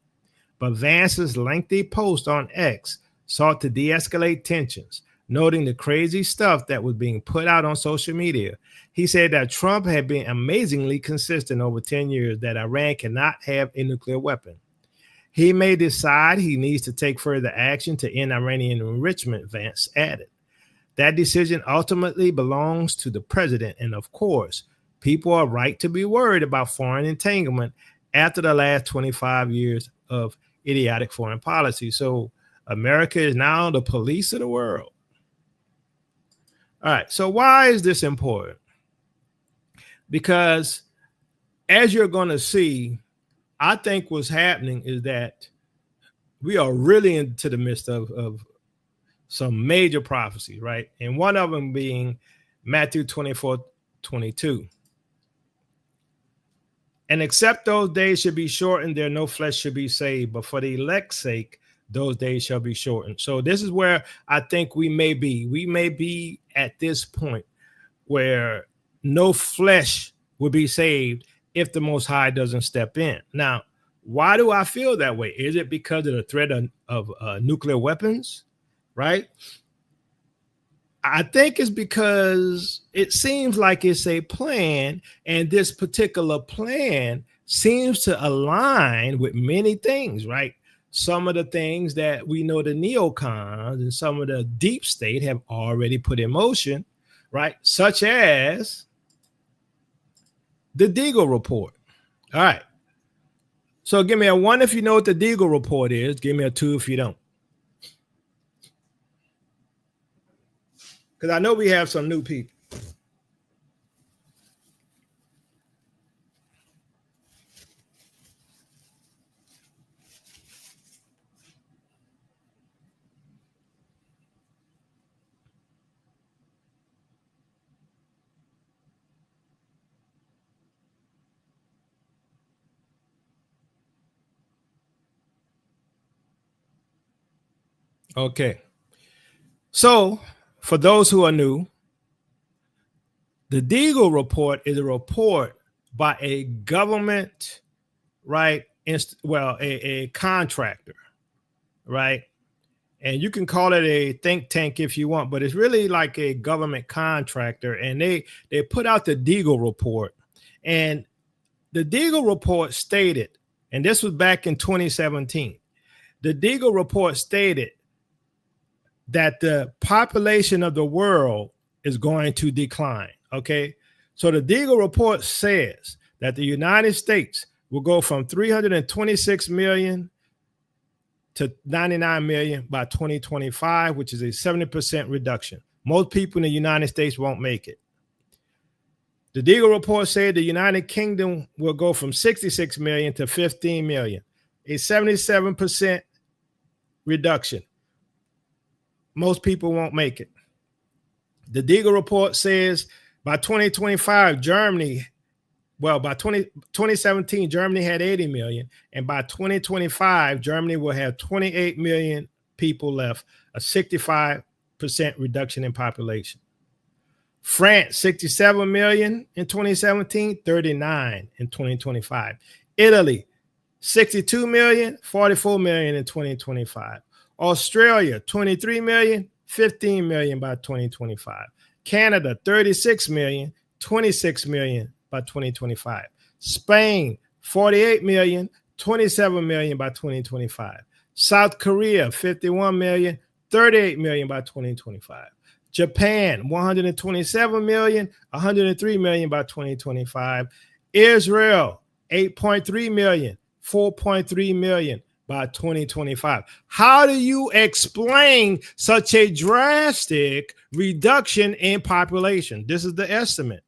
But Vance's lengthy post on X sought to de-escalate tensions, noting the crazy stuff that was being put out on social media. He said that Trump had been amazingly consistent over 10 years that Iran cannot have a nuclear weapon. He may decide he needs to take further action to end Iranian enrichment, Vance added. That decision ultimately belongs to the president. And of course, people are right to be worried about foreign entanglement after the last 25 years of idiotic foreign policy. So America is now the police of the world. All right. So why is this important? Because as you're going to see, I think what's happening is that we are really into the midst of some major prophecies, right? And one of them being Matthew 24:22. And except those days should be shortened, there no flesh should be saved, but for the elect's sake, those days shall be shortened. So this is where I think we may be. We may be at this point where no flesh will be saved if the Most High doesn't step in. Now, why do I feel that way? Is it because of the threat of nuclear weapons? Right? I think it's because it seems like it's a plan, and this particular plan seems to align with many things, right? Some of the things that we know the neocons and some of the deep state have already put in motion, right? Such as the Deagle report. All right. So give me a 1 if you know what the Deagle report is. Give me a 2 if you don't. Because I know we have some new people. Okay. So for those who are new, the Deagle report is a report by a government, right? A contractor, right? And you can call it a think tank if you want, but it's really like a government contractor. And they put out the Deagle report. And the Deagle report stated, and this was back in 2017, the Deagle report stated that the population of the world is going to decline. Okay. So the Deagle report says that the United States will go from 326 million to 99 million by 2025, which is a 70% reduction. Most people in the United States won't make it. The Deagle report said the United Kingdom will go from 66 million to 15 million, a 77% reduction. Most people won't make it. The Deagle report says by 2025, by 2017, Germany had 80 million. And by 2025, Germany will have 28 million people left, a 65% reduction in population. France, 67 million in 2017, 39 in 2025. Italy, 62 million, 44 million in 2025. Australia, 23 million, 15 million by 2025. Canada, 36 million, 26 million by 2025. Spain, 48 million, 27 million by 2025. South Korea, 51 million, 38 million by 2025. Japan, 127 million, 103 million by 2025. Israel, 8.3 million, 4.3 million by 2025. How do you explain such a drastic reduction in population? This is the estimate.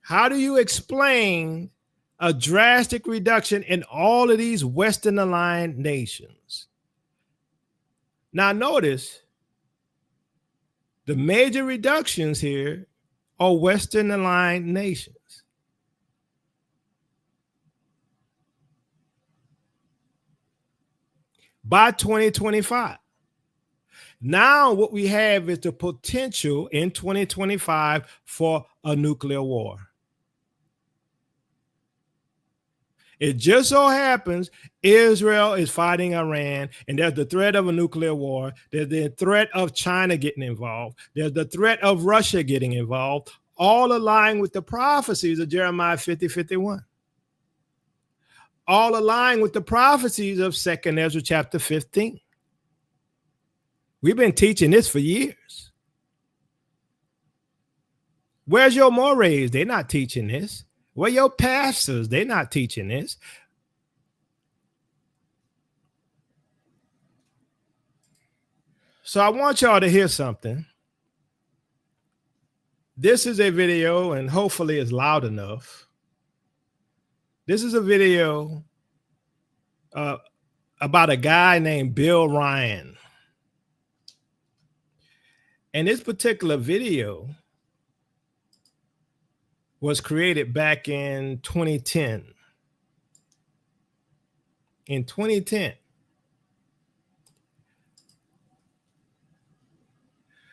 How do you explain a drastic reduction in all of these Western aligned nations? Now notice the major reductions here are Western aligned nations. By 2025. Now what we have is the potential in 2025 for a nuclear war. It just so happens Israel is fighting Iran, and there's the threat of a nuclear war. There's the threat of China getting involved. There's the threat of Russia getting involved, all aligned with the prophecies of Jeremiah 50:51. All aligned with the prophecies of 2nd Ezra chapter 15. We've been teaching this for years. Where's your mores? They're not teaching this. Where your pastors? They're not teaching this. So I want y'all to hear something. This is a video, and hopefully it's loud enough. This is a video about a guy named Bill Ryan. And this particular video was created back in 2010. In 2010.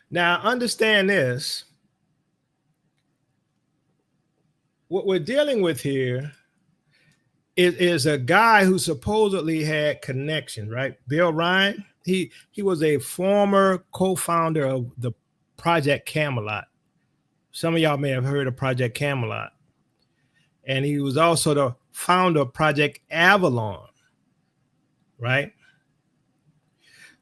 Now, understand this. What we're dealing with here is a guy who supposedly had connection, right? Bill Ryan, he was a former co-founder of the Project Camelot. Some of y'all may have heard of Project Camelot. And he was also the founder of Project Avalon, right?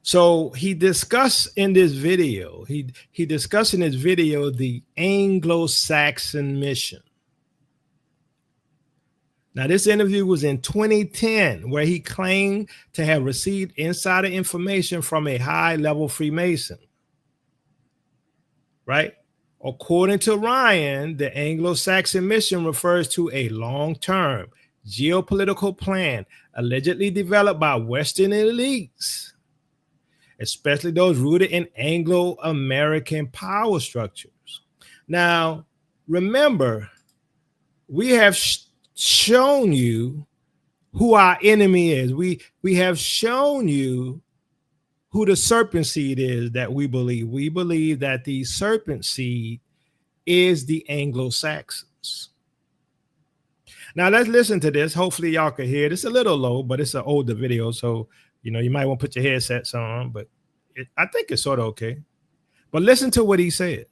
So he discussed in this video, he discussed in this video the Anglo-Saxon Mission. Now, this interview was in 2010, where he claimed to have received insider information from a high-level Freemason, right? According to Ryan, the Anglo-Saxon Mission refers to a long-term geopolitical plan allegedly developed by Western elites, especially those rooted in Anglo-American power structures. Now, remember, we have shown you who our enemy is. We have shown you who the serpent seed is that we believe. We believe that the serpent seed is the Anglo-Saxons. Now let's listen to this. Hopefully y'all can hear it. It's a little low, but it's an older video, so you might want to put your headsets on, but I think it's sort of okay. But listen to what he says.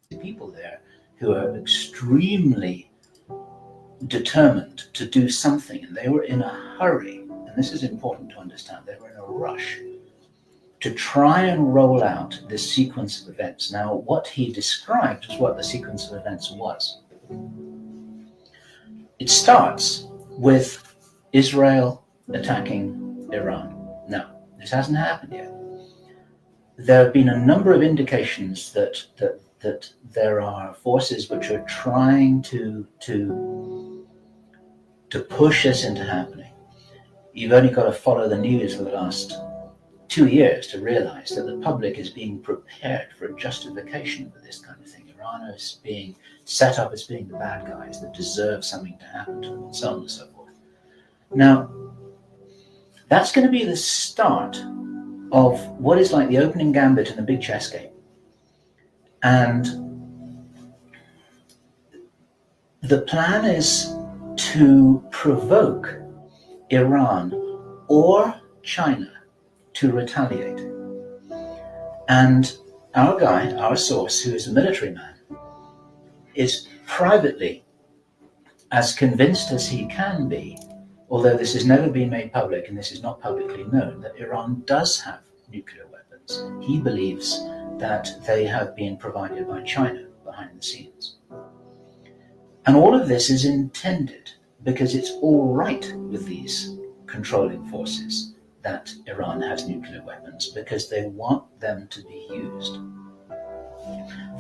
People there who are extremely determined to do something, and they were in a hurry, and this is important to understand. They were in a rush to try and roll out this sequence of events. Now, what he described is what the sequence of events was. It starts with Israel attacking Iran. Now, this hasn't happened yet. There have been a number of indications that there are forces which are trying to push this into happening. You've only got to follow the news for the last 2 years to realize that the public is being prepared for a justification for this kind of thing. Iran is being set up as being the bad guys that deserve something to happen to them, and so on and so forth. Now, that's going to be the start of what is like the opening gambit in a big chess game. And the plan is to provoke Iran or China to retaliate. And our guy, our source, who is a military man, is privately as convinced as he can be, although this has never been made public and this is not publicly known, that Iran does have nuclear weapons. He believes that they have been provided by China behind the scenes. And all of this is intended because it's all right with these controlling forces that Iran has nuclear weapons, because they want them to be used.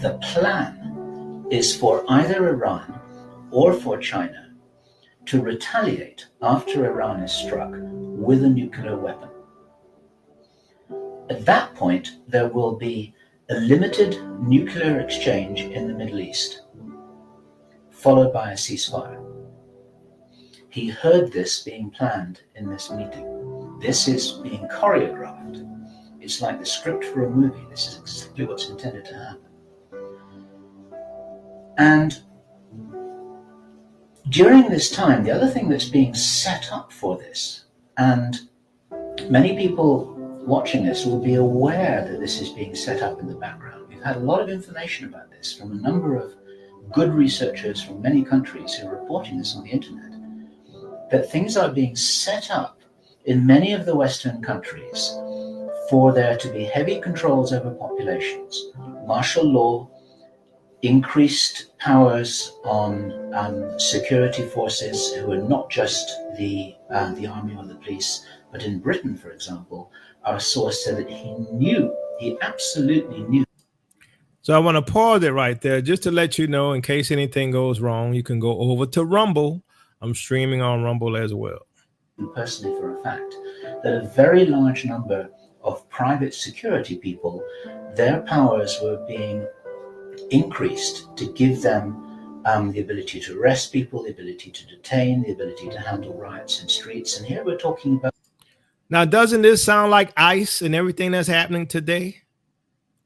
The plan is for either Iran or for China to retaliate after Iran is struck with a nuclear weapon. At that point, there will be a limited nuclear exchange in the Middle East, followed by a ceasefire. He heard this being planned in this meeting. This is being choreographed. It's like the script for a movie. This is exactly what's intended to happen. And during this time, the other thing that's being set up for this, and many people watching this will be aware that this is being set up in the background. We've had a lot of information about this from a number of good researchers from many countries who are reporting this on the internet, that things are being set up in many of the Western countries for there to be heavy controls over populations, martial law, increased powers on security forces who are not just the army or the police, but in Britain, for example, our source said that he absolutely knew. So I want to pause it right there just to let you know, in case anything goes wrong, you can go over to Rumble. I'm streaming on Rumble as well. Personally, for a fact, that a very large number of private security people, their powers were being increased to give them the ability to arrest people, the ability to detain, the ability to handle riots in streets. And here we're talking about. Now, doesn't this sound like ICE and everything that's happening today?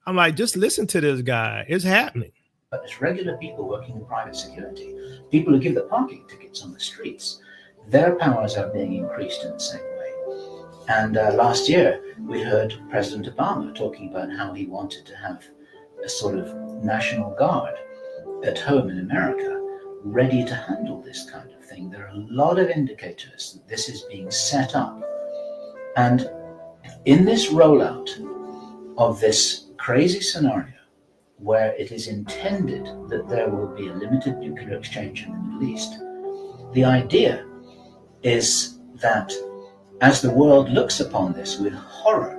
I'm like, just listen to this guy. It's happening. But it's regular people working in private security, people who give the parking tickets on the streets. Their powers are being increased in the same way. And last year, we heard President Obama talking about how he wanted to have a sort of national guard at home in America, ready to handle this kind of thing. There are a lot of indicators that this is being set up. And in this rollout of this crazy scenario, where it is intended that there will be a limited nuclear exchange in the Middle East, the idea is that as the world looks upon this with horror,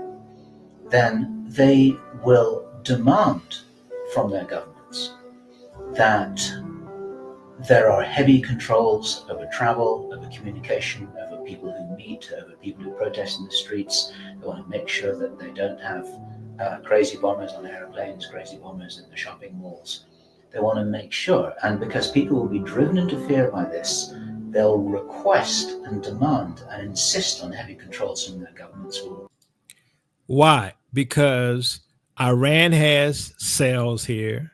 then they will demand from their governments that there are heavy controls over travel, over communication, over people who meet, over people who protest in the streets. They want to make sure that they don't have crazy bombers on airplanes, crazy bombers in the shopping malls. They want to make sure, and because people will be driven into fear by this, they'll request and demand and insist on heavy controls from their governments. Why? Because Iran has cells here.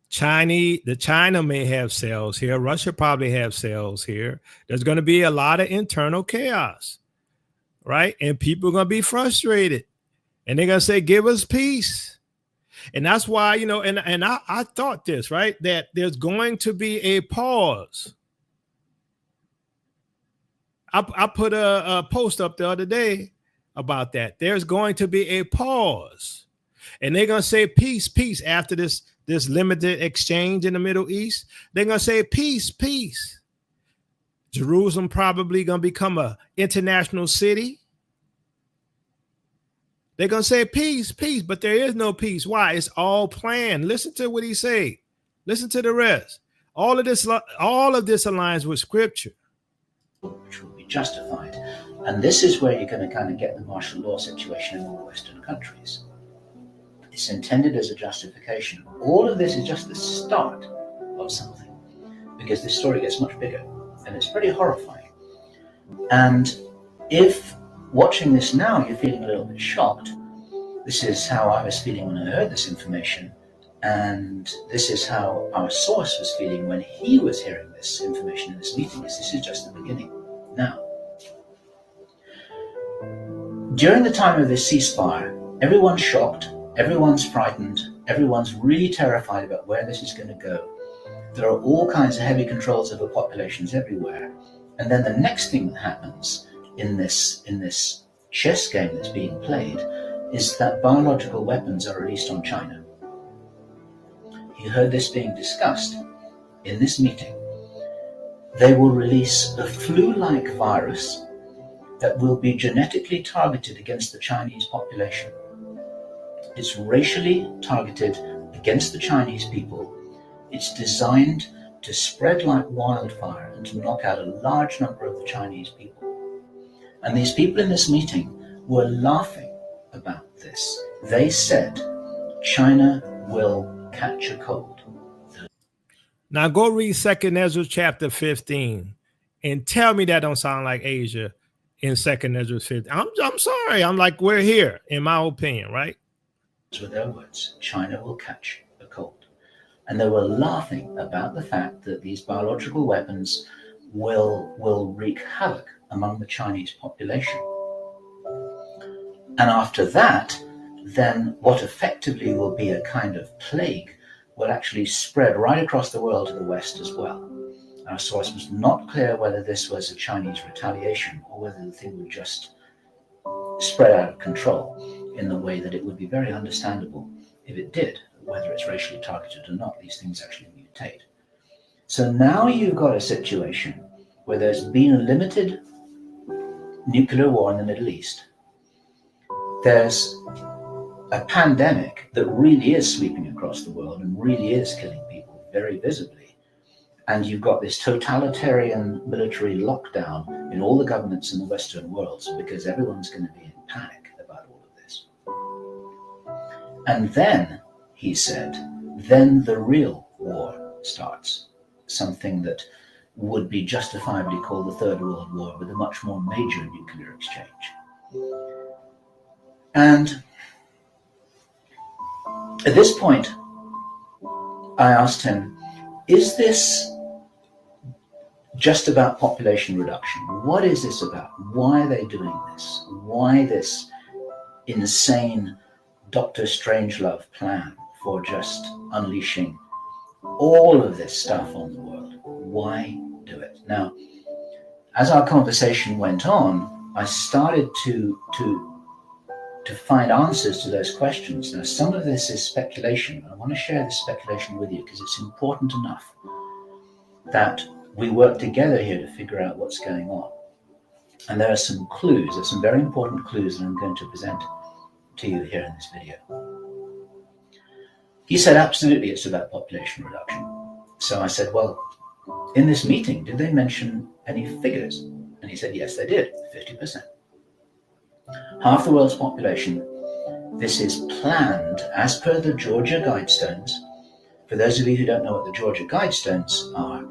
China may have cells here. Russia probably have cells here. There's going to be a lot of internal chaos, right? And people are going to be frustrated. And they're going to say, give us peace. And that's why, and I thought this, right, that there's going to be a pause. I put a post up the other day about that. There's going to be a pause. And they're going to say peace, peace after this limited exchange in the Middle East. They're going to say peace, peace. Jerusalem probably going to become an international city. They're going to say peace, peace, but there is no peace. Why? It's all planned. Listen to what he said. Listen to the rest. All of this aligns with scripture. Which will be justified. And this is where you're going to kind of get the martial law situation in all the Western countries. It's intended as a justification. All of this is just the start of something, because this story gets much bigger, and it's pretty horrifying. And if watching this now you're feeling a little bit shocked, this is how I was feeling when I heard this information, and this is how our source was feeling when he was hearing this information in this meeting. This is just the beginning. Now, during the time of this ceasefire, everyone's shocked, everyone's frightened, everyone's really terrified about where this is going to go. There are all kinds of heavy controls over populations everywhere. And then the next thing that happens in this chess game that's being played is that biological weapons are released on China. You heard this being discussed in this meeting. They will release a flu-like virus that will be genetically targeted against the Chinese population. It's racially targeted against the Chinese people. It's designed to spread like wildfire and to knock out a large number of the Chinese people. And these people in this meeting were laughing about this. They said, China will catch a cold. Now go read 2 Ezra chapter 15 and tell me that don't sound like Asia in 2 Ezra 15. I'm sorry. I'm like, we're here, in my opinion, right? With their words, China will catch a cold. And they were laughing about the fact that these biological weapons will wreak havoc among the Chinese population. And after that, then what effectively will be a kind of plague will actually spread right across the world to the West as well. Our source was not clear whether this was a Chinese retaliation or whether the thing would just spread out of control in the way that it would be very understandable if it did, whether it's racially targeted or not. These things actually mutate. So now you've got a situation where there's been a limited nuclear war in the Middle East. There's a pandemic that really is sweeping across the world and really is killing people very visibly. And you've got this totalitarian military lockdown in all the governments in the Western world because everyone's going to be in panic about all of this. And then, he said, then the real war starts. Something that would be justifiably called the Third World War with a much more major nuclear exchange. And at this point, I asked him, is this just about population reduction? What is this about? Why are they doing this? Why this insane Dr. Strangelove plan for just unleashing all of this stuff on the world? Why do it? Now, as our conversation went on, I started to find answers to those questions. Now, some of this is speculation. I want to share this speculation with you because it's important enough that we work together here to figure out what's going on. And there are some clues, there's some very important clues that I'm going to present to you here in this video. He said, absolutely, it's about population reduction. So I said, well, in this meeting, did they mention any figures? And he said, yes, they did, 50%. Half the world's population. This is planned as per the Georgia Guidestones. For those of you who don't know what the Georgia Guidestones are,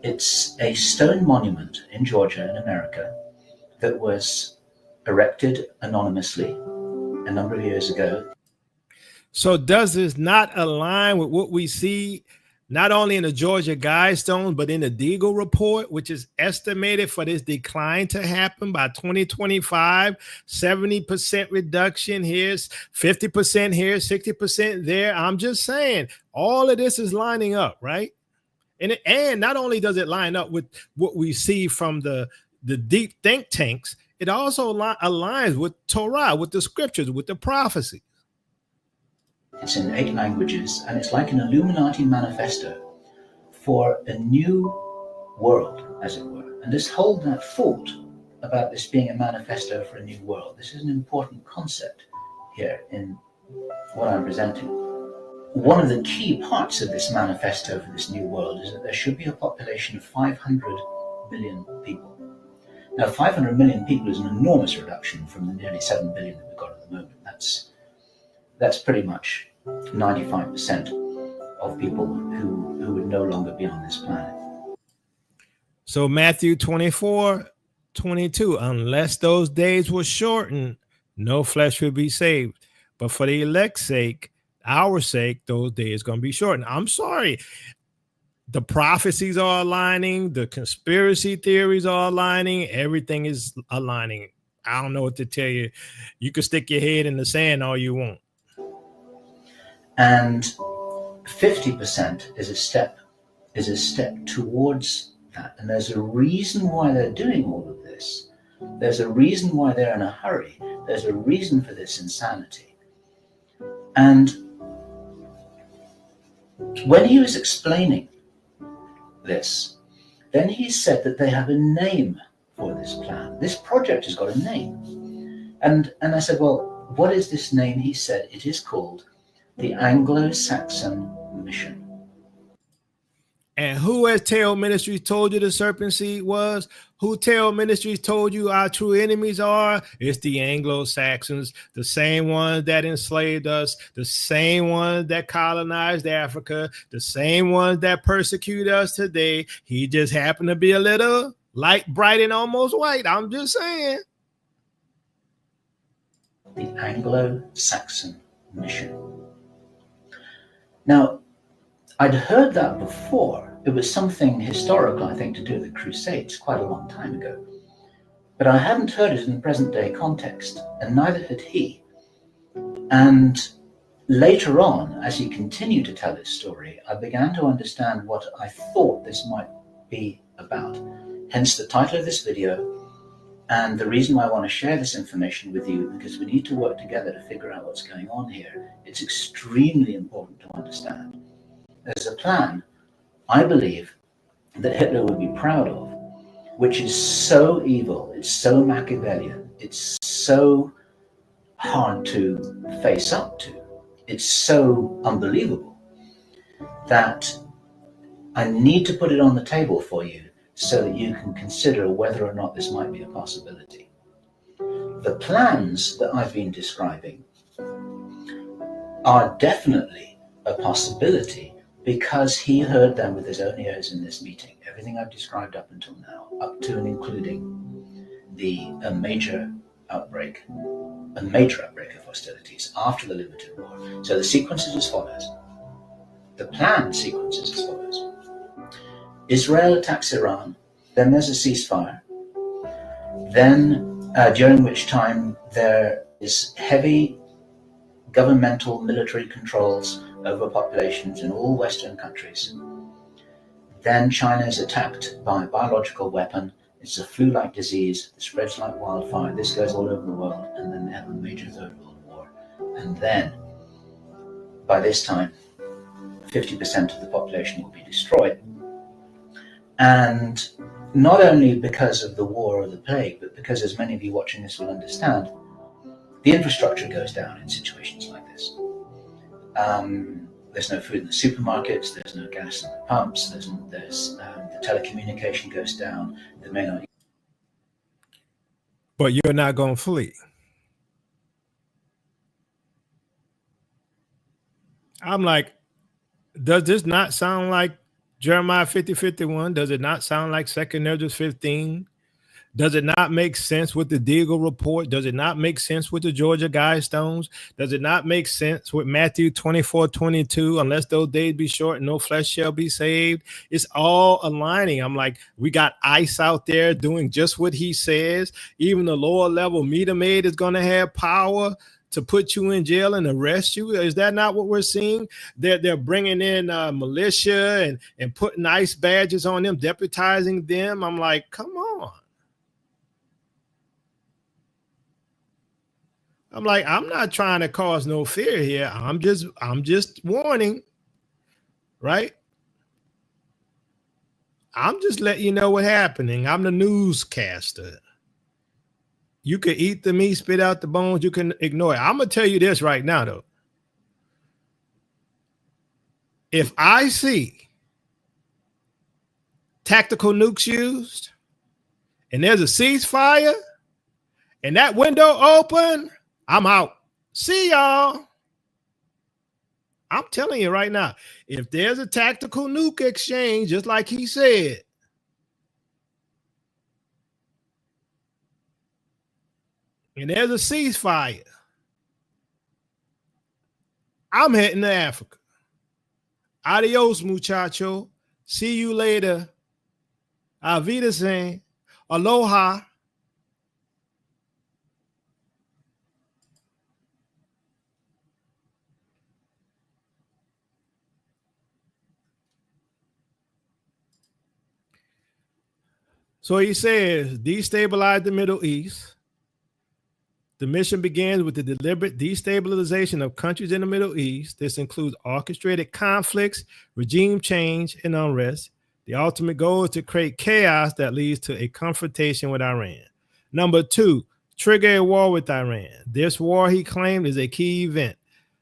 it's a stone monument in Georgia in America that was erected anonymously a number of years ago. So does this not align with what we see not only in the Georgia Guidestones, but in the Deagle report, which is estimated for this decline to happen by 2025, 70% reduction here, 50% here, 60% there. I'm just saying, all of this is lining up, right? And not only does it line up with what we see from the deep think tanks it also aligns with Torah, with the scriptures, with the prophecy. It's in 8 languages, and it's like an Illuminati manifesto for a new world, as it were. And just hold that thought about this being a manifesto for a new world. This is an important concept here in what I'm presenting. One of the key parts of this manifesto for this new world is that there should be a population of 500 million people. Now, 500 million people is an enormous reduction from the nearly 7 billion that we've got at the moment. That's pretty much 95% of people who would no longer be on this planet. So Matthew 24:22, unless those days were shortened, no flesh will be saved. But for the elect's sake, our sake, those days going to be shortened. I'm sorry. The prophecies are aligning. The conspiracy theories are aligning. Everything is aligning. I don't know what to tell you. You can stick your head in the sand all you want. And 50% is a step towards that. And there's a reason why they're doing all of this. There's a reason why they're in a hurry. There's a reason for this insanity. And when he was explaining this, then he said that they have a name for this plan. This project has got a name. And I said, well, what is this name? He said, it is called the Anglo-Saxon Mission. And who has Tail Ministries told you the serpent seed was? Who Tail Ministries told you our true enemies are? It's the Anglo-Saxons, the same ones that enslaved us, the same ones that colonized Africa, the same ones that persecute us today. He just happened to be a little light, bright, and almost white. I'm just saying. The Anglo-Saxon Mission. Now, I'd heard that before. It was something historical, I think, to do with the Crusades quite a long time ago. But I hadn't heard it in the present day context, and neither had he. And later on, as he continued to tell his story, I began to understand what I thought this might be about. Hence the title of this video, and the reason why I want to share this information with you, because we need to work together to figure out what's going on here. It's extremely important to understand. There's a plan, I believe, that Hitler would be proud of, which is so evil, it's so Machiavellian, it's so hard to face up to, it's so unbelievable, that I need to put it on the table for you so that you can consider whether or not this might be a possibility. The plans that I've been describing are definitely a possibility, because he heard them with his own ears in this meeting. Everything I've described up until now, up to and including a major outbreak of hostilities after the limited war. So the sequence is as follows. The planned sequence is as follows. Israel attacks Iran, then there's a ceasefire, then during which time there is heavy governmental military controls over populations in all Western countries. Then China is attacked by a biological weapon. It's a flu-like disease that spreads like wildfire. This goes all over the world, and then they have a major Third World War. And then, by this time, 50% of the population will be destroyed. And not only because of the war or the plague, but because, as many of you watching this will understand, the infrastructure goes down in situations like this. There's no food in the supermarkets, there's no gas in the pumps, the telecommunication goes down, there may not. But you're not going to flee. I'm like, does this not sound like Jeremiah 50:51? Does it not sound like 2 Ezra 15? Does it not make sense with the Deagle report? Does it not make sense with the Georgia Guidestones? Does it not make sense with Matthew 24:22? Unless those days be short, no flesh shall be saved. It's all aligning. I'm like, we got ICE out there doing just what he says. Even the lower level meter maid is going to have power to put you in jail and arrest you. Is that not what we're seeing? They're bringing in militia and putting ICE badges on them, deputizing them. I'm like, come on. I'm like, I'm not trying to cause no fear here. I'm just warning, right? I'm just letting you know what's happening. I'm the newscaster. You can eat the meat, spit out the bones. You can ignore it. I'm going to tell you this right now, though. If I see tactical nukes used and there's a ceasefire and that window open, I'm out. See y'all. I'm telling you right now, if there's a tactical nuke exchange, just like he said, and there's a ceasefire, I'm heading to Africa. Adios, muchacho. See you later. Auf Wiedersehen. Aloha. So he says, destabilize the Middle East. The mission begins with the deliberate destabilization of countries in the Middle East. This includes orchestrated conflicts, regime change, and unrest. The ultimate goal is to create chaos that leads to a confrontation with Iran. Number 2, trigger a war with Iran. This war, he claimed, is a key event.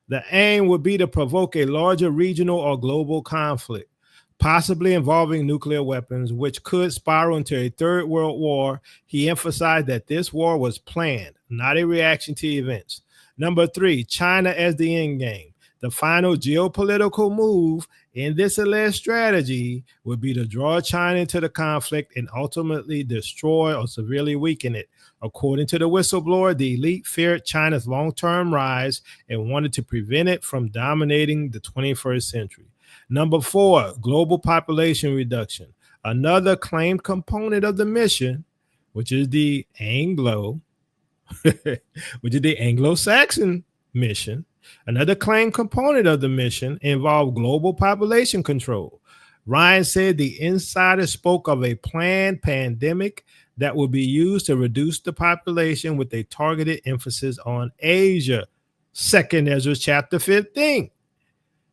The aim would be to provoke a larger regional or global conflict, possibly involving nuclear weapons, which could spiral into a third world war. He emphasized that this war was planned, not a reaction to events. Number 3, China as the end game. The final geopolitical move in this alleged strategy would be to draw China into the conflict and ultimately destroy or severely weaken it. According to the whistleblower, the elite feared China's long-term rise and wanted to prevent it from dominating the 21st century. Number 4, global population reduction. Another claimed component of the mission, which is the Anglo-Saxon Mission. Another claimed component of the mission involved global population control. Ryan said the insider spoke of a planned pandemic that will be used to reduce the population with a targeted emphasis on Asia. 2 Ezra chapter 15.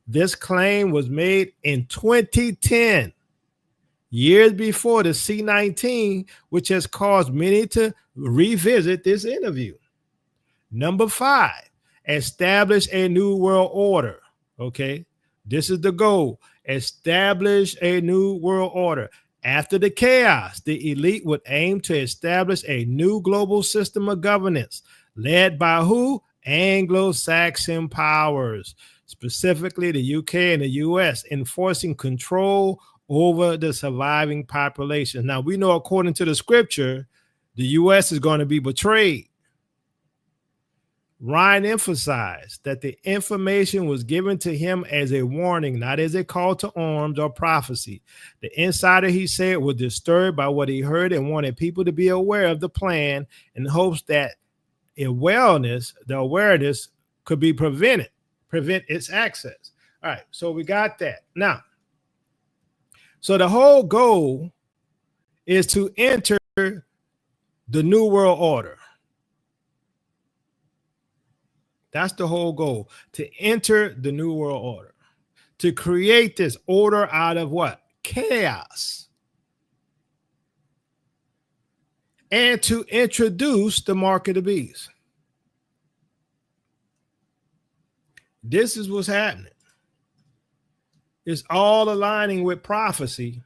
This claim was made in 2010, years before the C-19, which has caused many to revisit this interview. Number 5, establish a new world order. Okay, this is the goal. Establish a new world order. After the chaos, the elite would aim to establish a new global system of governance led by who? Anglo-Saxon powers, specifically the UK and the US, enforcing control over the surviving population. Now, we know according to the scripture, the US is going to be betrayed. Ryan emphasized that the information was given to him as a warning, not as a call to arms or prophecy. The insider, he said, was disturbed by what he heard and wanted people to be aware of the plan in hopes that the awareness could be prevent its access. All right, so we got that. Now, so the whole goal is to enter the New World Order. That's the whole goal, to enter the New World Order, to create this order out of what? Chaos. And to introduce the mark of the beast. This is what's happening. It's all aligning with prophecy.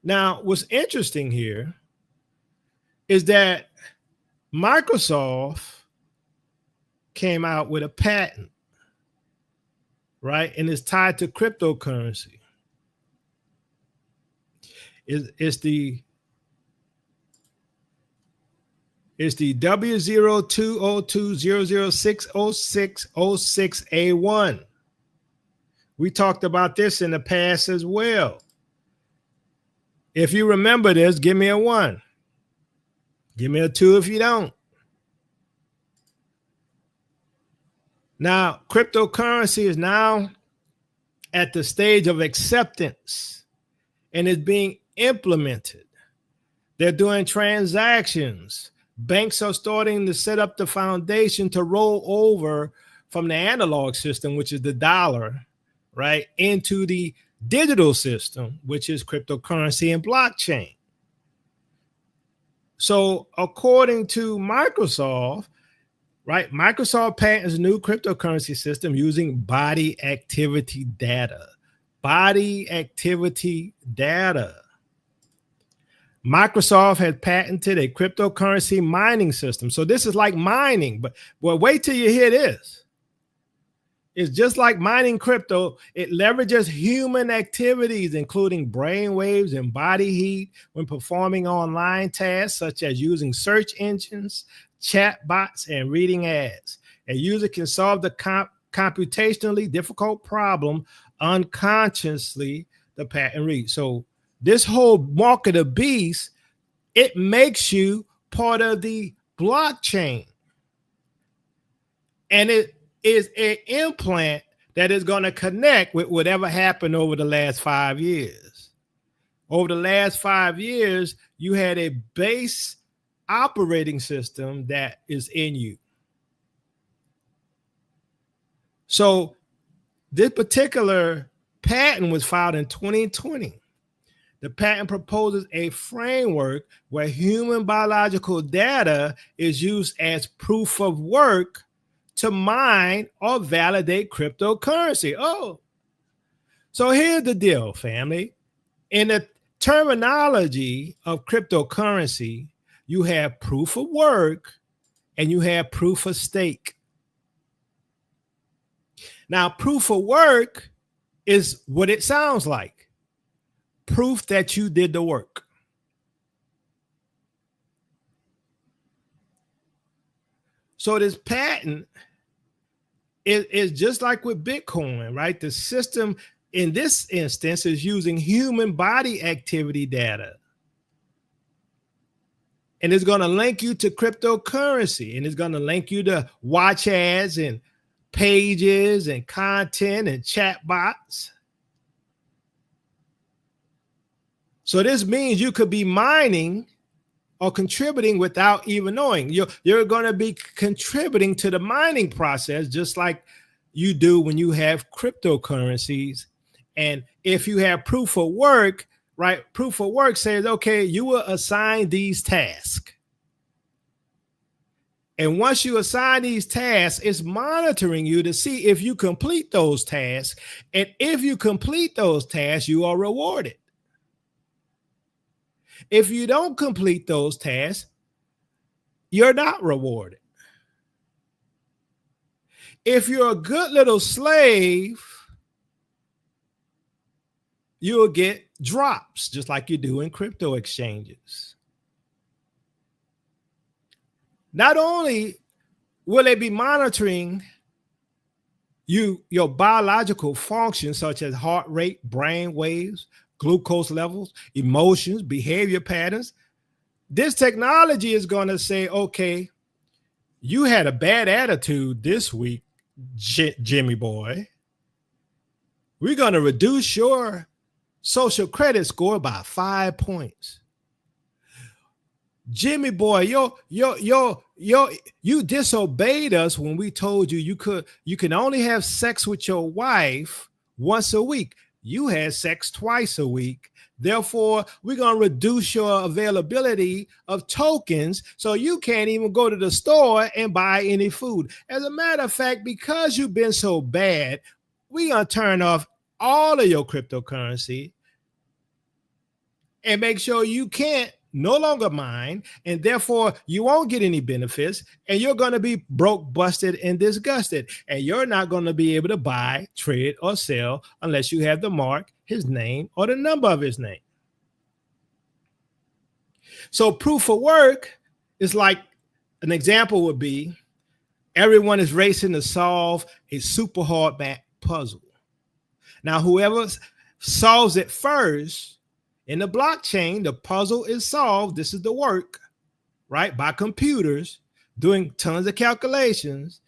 Now, what's interesting here is that Microsoft came out with a patent, right? And it's tied to cryptocurrency. It's the W020200600606A1. We talked about this in the past as well. If you remember this, give me a 1. Give me a 2 if you don't. Now, cryptocurrency is now at the stage of acceptance and is being implemented. They're doing transactions. Banks are starting to set up the foundation to roll over from the analog system, which is the dollar, right, into the digital system, which is cryptocurrency and blockchain. So according to Microsoft, right, Microsoft patents a new cryptocurrency system using body activity data. Body activity data. Microsoft has patented a cryptocurrency mining system. So this is like mining, but wait till you hear this. It's just like mining crypto. It leverages human activities, including brain waves and body heat when performing online tasks, such as using search engines, chat bots, and reading ads. A user can solve the computationally difficult problem unconsciously, the patent reads. So this whole mark of the beast, it makes you part of the blockchain. And it is an implant that is going to connect with whatever happened over the last 5 years. Over the last 5 years, you had a base operating system that is in you. So this particular patent was filed in 2020. The patent proposes a framework where human biological data is used as proof of work to mine or validate cryptocurrency. Oh, so here's the deal, family. In the terminology of cryptocurrency, you have proof of work and you have proof of stake. Now, proof of work is what it sounds like. Proof that you did the work. So this patent is just like with Bitcoin, right? The system in this instance is using human body activity data. And it's going to link you to cryptocurrency, and it's going to link you to watch ads and pages and content and chat bots. So this means you could be mining or contributing without even knowing. You're going to be contributing to the mining process, just like you do when you have cryptocurrencies. And if you have proof of work, right? Proof of work says, okay, you will assign these tasks. And once you assign these tasks, it's monitoring you to see if you complete those tasks. And if you complete those tasks, you are rewarded. If you don't complete those tasks, you're not rewarded. If you're a good little slave, you'll get drops, just like you do in crypto exchanges. Not only will they be monitoring your biological functions, such as heart rate, brain waves, glucose levels, emotions, behavior patterns, this technology is going to say, okay, you had a bad attitude this week, Jimmy boy. We're going to reduce your social credit score by 5 points. Jimmy boy, you disobeyed us when we told you you can only have sex with your wife once a week. You had sex twice a week. Therefore, we're going to reduce your availability of tokens so you can't even go to the store and buy any food. As a matter of fact, because you've been so bad, we're going to turn off all of your cryptocurrency and make sure you can't no longer mine, and therefore you won't get any benefits, and you're going to be broke, busted, and disgusted, and you're not going to be able to buy, trade, or sell unless you have the mark, his name, or the number of his name. So proof of work is like, an example would be, everyone is racing to solve a super hard math puzzle. Now, whoever solves it first, in the blockchain, the puzzle is solved. This is the work, right? By computers doing tons of calculations.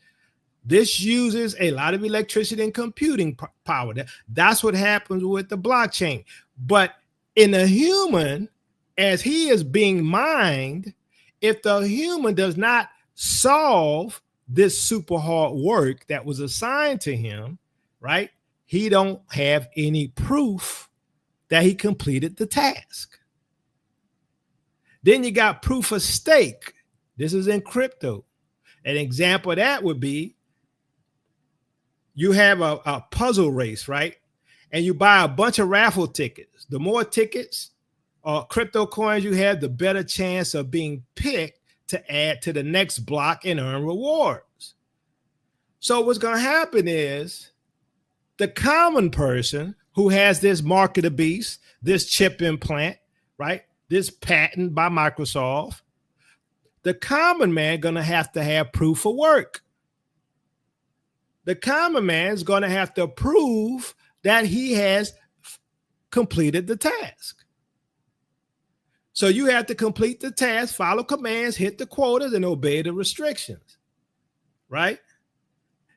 This uses a lot of electricity and computing power. That's what happens with the blockchain. But in a human, as he is being mined, if the human does not solve this super hard work that was assigned to him, right, he don't have any proof that he completed the task. Then you got proof of stake. This is in crypto. An example of that would be you have a puzzle race, right? And you buy a bunch of raffle tickets. The more tickets or crypto coins you have, the better chance of being picked to add to the next block and earn rewards. So what's going to happen is the common person who has this mark of the beast, this chip implant, right? This patent by Microsoft, the common man going to have proof of work. The common man is going to have to prove that he has completed the task. So you have to complete the task, follow commands, hit the quotas, and obey the restrictions, right?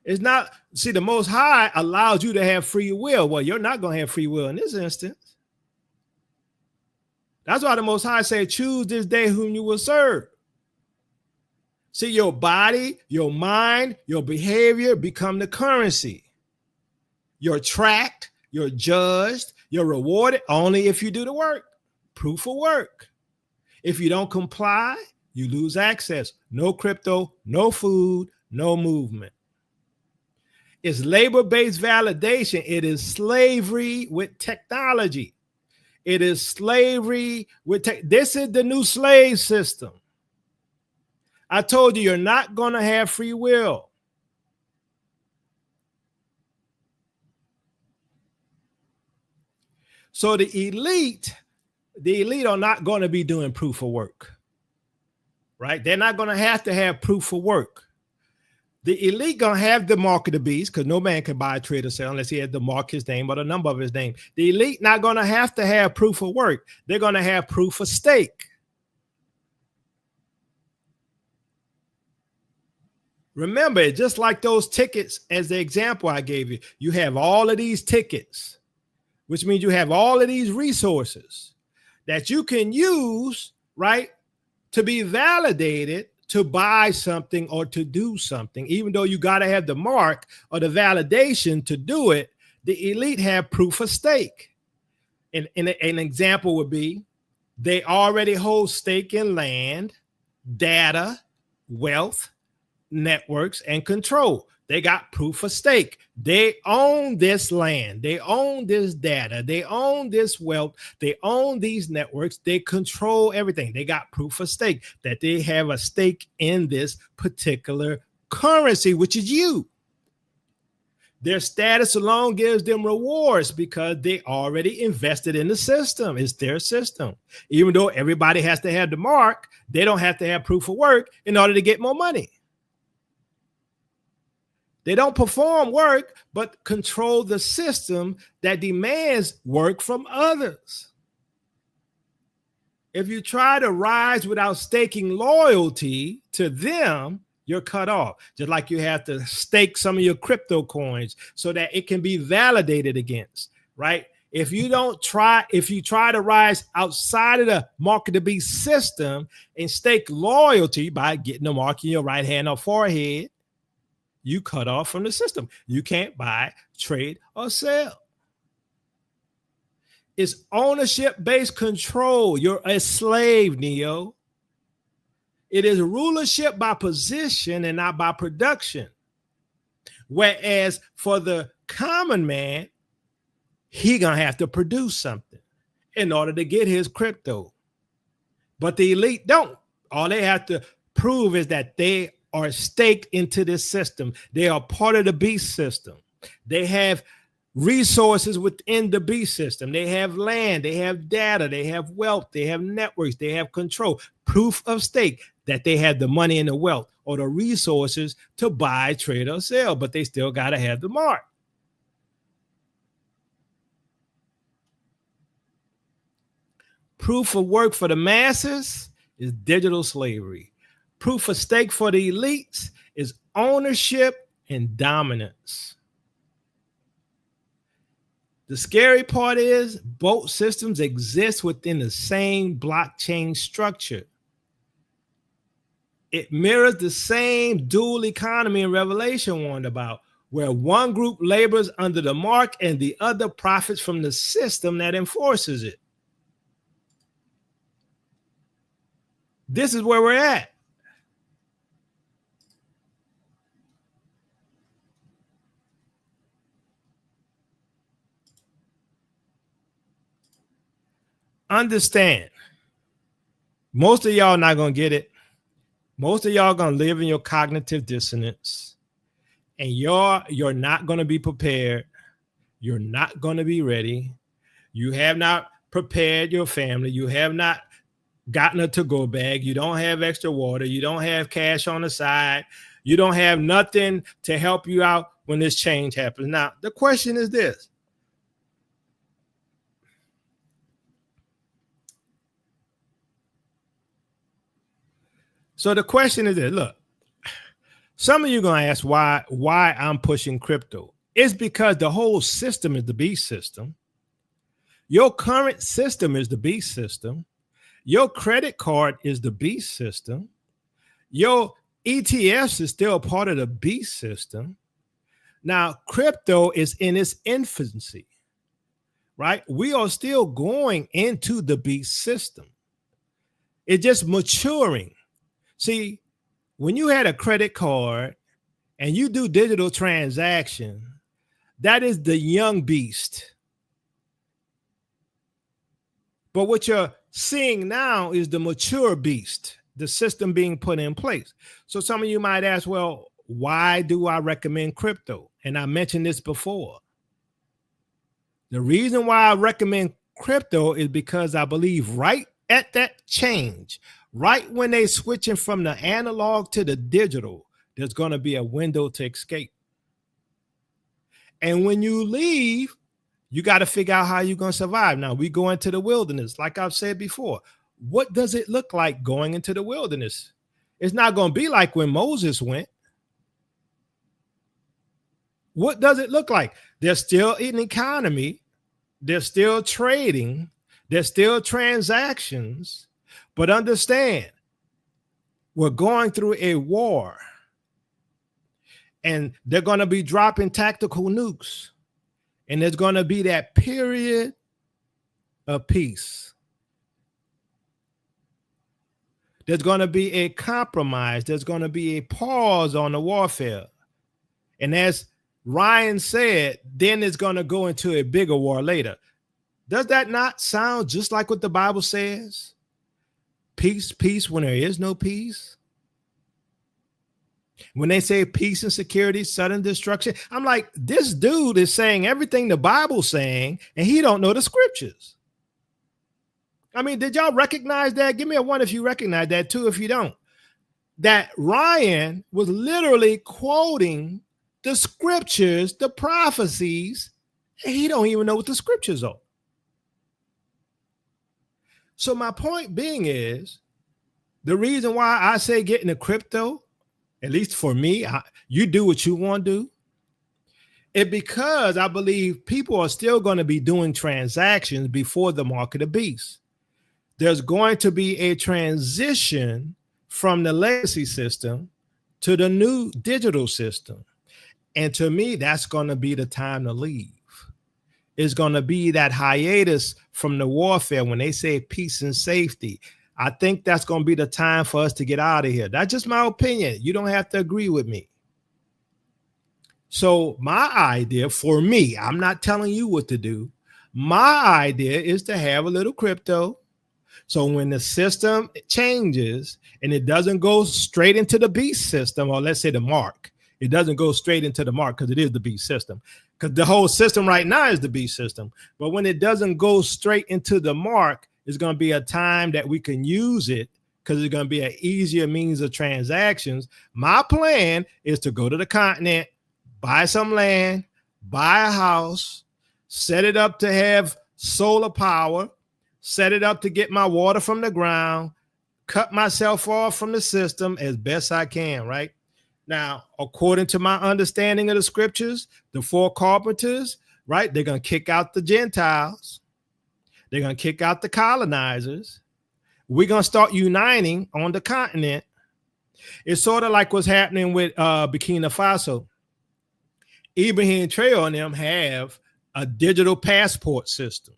It's not, see, the Most High allows you to have free will. Well, you're not going to have free will in this instance. That's why the Most High said, choose this day whom you will serve. See, your body, your mind, your behavior become the currency. You're tracked, you're judged, you're rewarded only if you do the work. Proof of work. If you don't comply, you lose access. No crypto, no food, no movement. It's labor-based validation. It is slavery with technology. It is slavery with this is the new slave system. I told you, you're not going to have free will. So the elite are not going to be doing proof of work, right? They're not going to have proof of work. The elite going to have the mark of the beast because no man can buy, trade, or sell unless he has the mark his name or the number of his name. The elite not going to have proof of work. They're going to have proof of stake. Remember, just like those tickets as the example I gave you, you have all of these tickets, which means you have all of these resources that you can use, right, to be validated to buy something or to do something. Even though you got to have the mark or the validation to do it, the elite have proof of stake. And an example would be they already hold stake in land, data, wealth, networks, and control. They got proof of stake. They own this land. They own this data. They own this wealth. They own these networks. They control everything. They got proof of stake that they have a stake in this particular currency, which is you. Their status alone gives them rewards because they already invested in the system. It's their system. Even though everybody has to have the mark, they don't have to have proof of work in order to get more money. They don't perform work, but control the system that demands work from others. If you try to rise without staking loyalty to them, you're cut off. Just like you have to stake some of your crypto coins so that it can be validated against, right? If you try to rise outside of the mark of the beast system and stake loyalty by getting a mark in your right hand or forehead, you cut off from the system. You can't buy, trade, or sell. It's ownership-based control. You're a slave, Neo. It is rulership by position and not by production. Whereas for the common man, he gonna have to produce something in order to get his crypto. But the elite don't. All they have to prove is that they are staked into this system. They are part of the beast system. They have resources within the beast system. They have land, they have data, they have wealth, they have networks, they have control. Proof of stake that they have the money and the wealth or the resources to buy, trade, or sell, but they still got to have the mark. Proof of work for the masses is digital slavery. Proof of stake for the elites is ownership and dominance. The scary part is both systems exist within the same blockchain structure. it mirrors the same dual economy in Revelation warned about, where one group labors under the mark and the other profits from the system that enforces it. This is where we're at. Understand, most of y'all not going to get it. Most of y'all going to live in your cognitive dissonance, and you're not going to be prepared. You're not going to be ready. You have not prepared your family. You have not gotten a to-go bag. You don't have extra water. You don't have cash on the side. You don't have nothing to help you out when this change happens. Now, the question is this. So the question is this. Look, some of you are going to ask why I'm pushing crypto. It's because the whole system is the beast system. Your current system is the beast system. Your credit card is the beast system. Your ETFs is still part of the beast system. Now, crypto is in its infancy, right? We are still going into the beast system. It's just maturing. See, when you had a credit card and you do digital transaction, that is the young beast. But what you're seeing now is the mature beast, the system being put in place. So some of you might ask, well, why do I recommend crypto? And I mentioned this before. The reason why I recommend crypto is because I believe right at that change, right when they're switching from the analog to the digital, there's going to be a window to escape. And when you leave, you got to figure out how you're going to survive. Now, we go into the wilderness. Like I've said before, what does it look like going into the wilderness? It's not going to be like when Moses went. What does it look like? There's still an economy. There's still trading. There's still transactions. But understand, we're going through a war. And they're going to be dropping tactical nukes. And there's going to be that period of peace. There's going to be a compromise. There's going to be a pause on the warfare. And as Ryan said, then it's going to go into a bigger war later. Does that not sound just like what the Bible says? Peace, peace when there is no peace. When they say peace and security, sudden destruction, I'm like, this dude is saying everything the Bible's saying, and he don't know the scriptures. I mean, did y'all recognize that? Give me a 1 if you recognize that, 2 if you don't. That Ryan was literally quoting the scriptures, the prophecies, and he don't even know what the scriptures are. So my point being is, the reason why I say get into crypto, at least for me, you do what you want to do. It's because I believe people are still going to be doing transactions before the mark of the beast. There's going to be a transition from the legacy system to the new digital system. And to me, that's going to be the time to leave. It's going to be that hiatus from the warfare when they say peace and safety. I think that's going to be the time for us to get out of here. That's just my opinion. You don't have to agree with me. So my idea for me, I'm not telling you what to do. My idea is to have a little crypto. So when the system changes and it doesn't go straight into the beast system, or let's say the mark, it doesn't go straight into the mark because it is the beast system. Because the whole system right now is the beast system. But when it doesn't go straight into the mark, it's going to be a time that we can use it because it's going to be an easier means of transactions. My plan is to go to the continent, buy some land, buy a house, set it up to have solar power, set it up to get my water from the ground, cut myself off from the system as best I can, right? Now, according to my understanding of the scriptures, the 4 carpenters, right, they're going to kick out the Gentiles. They're going to kick out the colonizers. We're going to start uniting on the continent. It's sort of like what's happening with Burkina Faso. Ibrahim Traore and them have a digital passport system.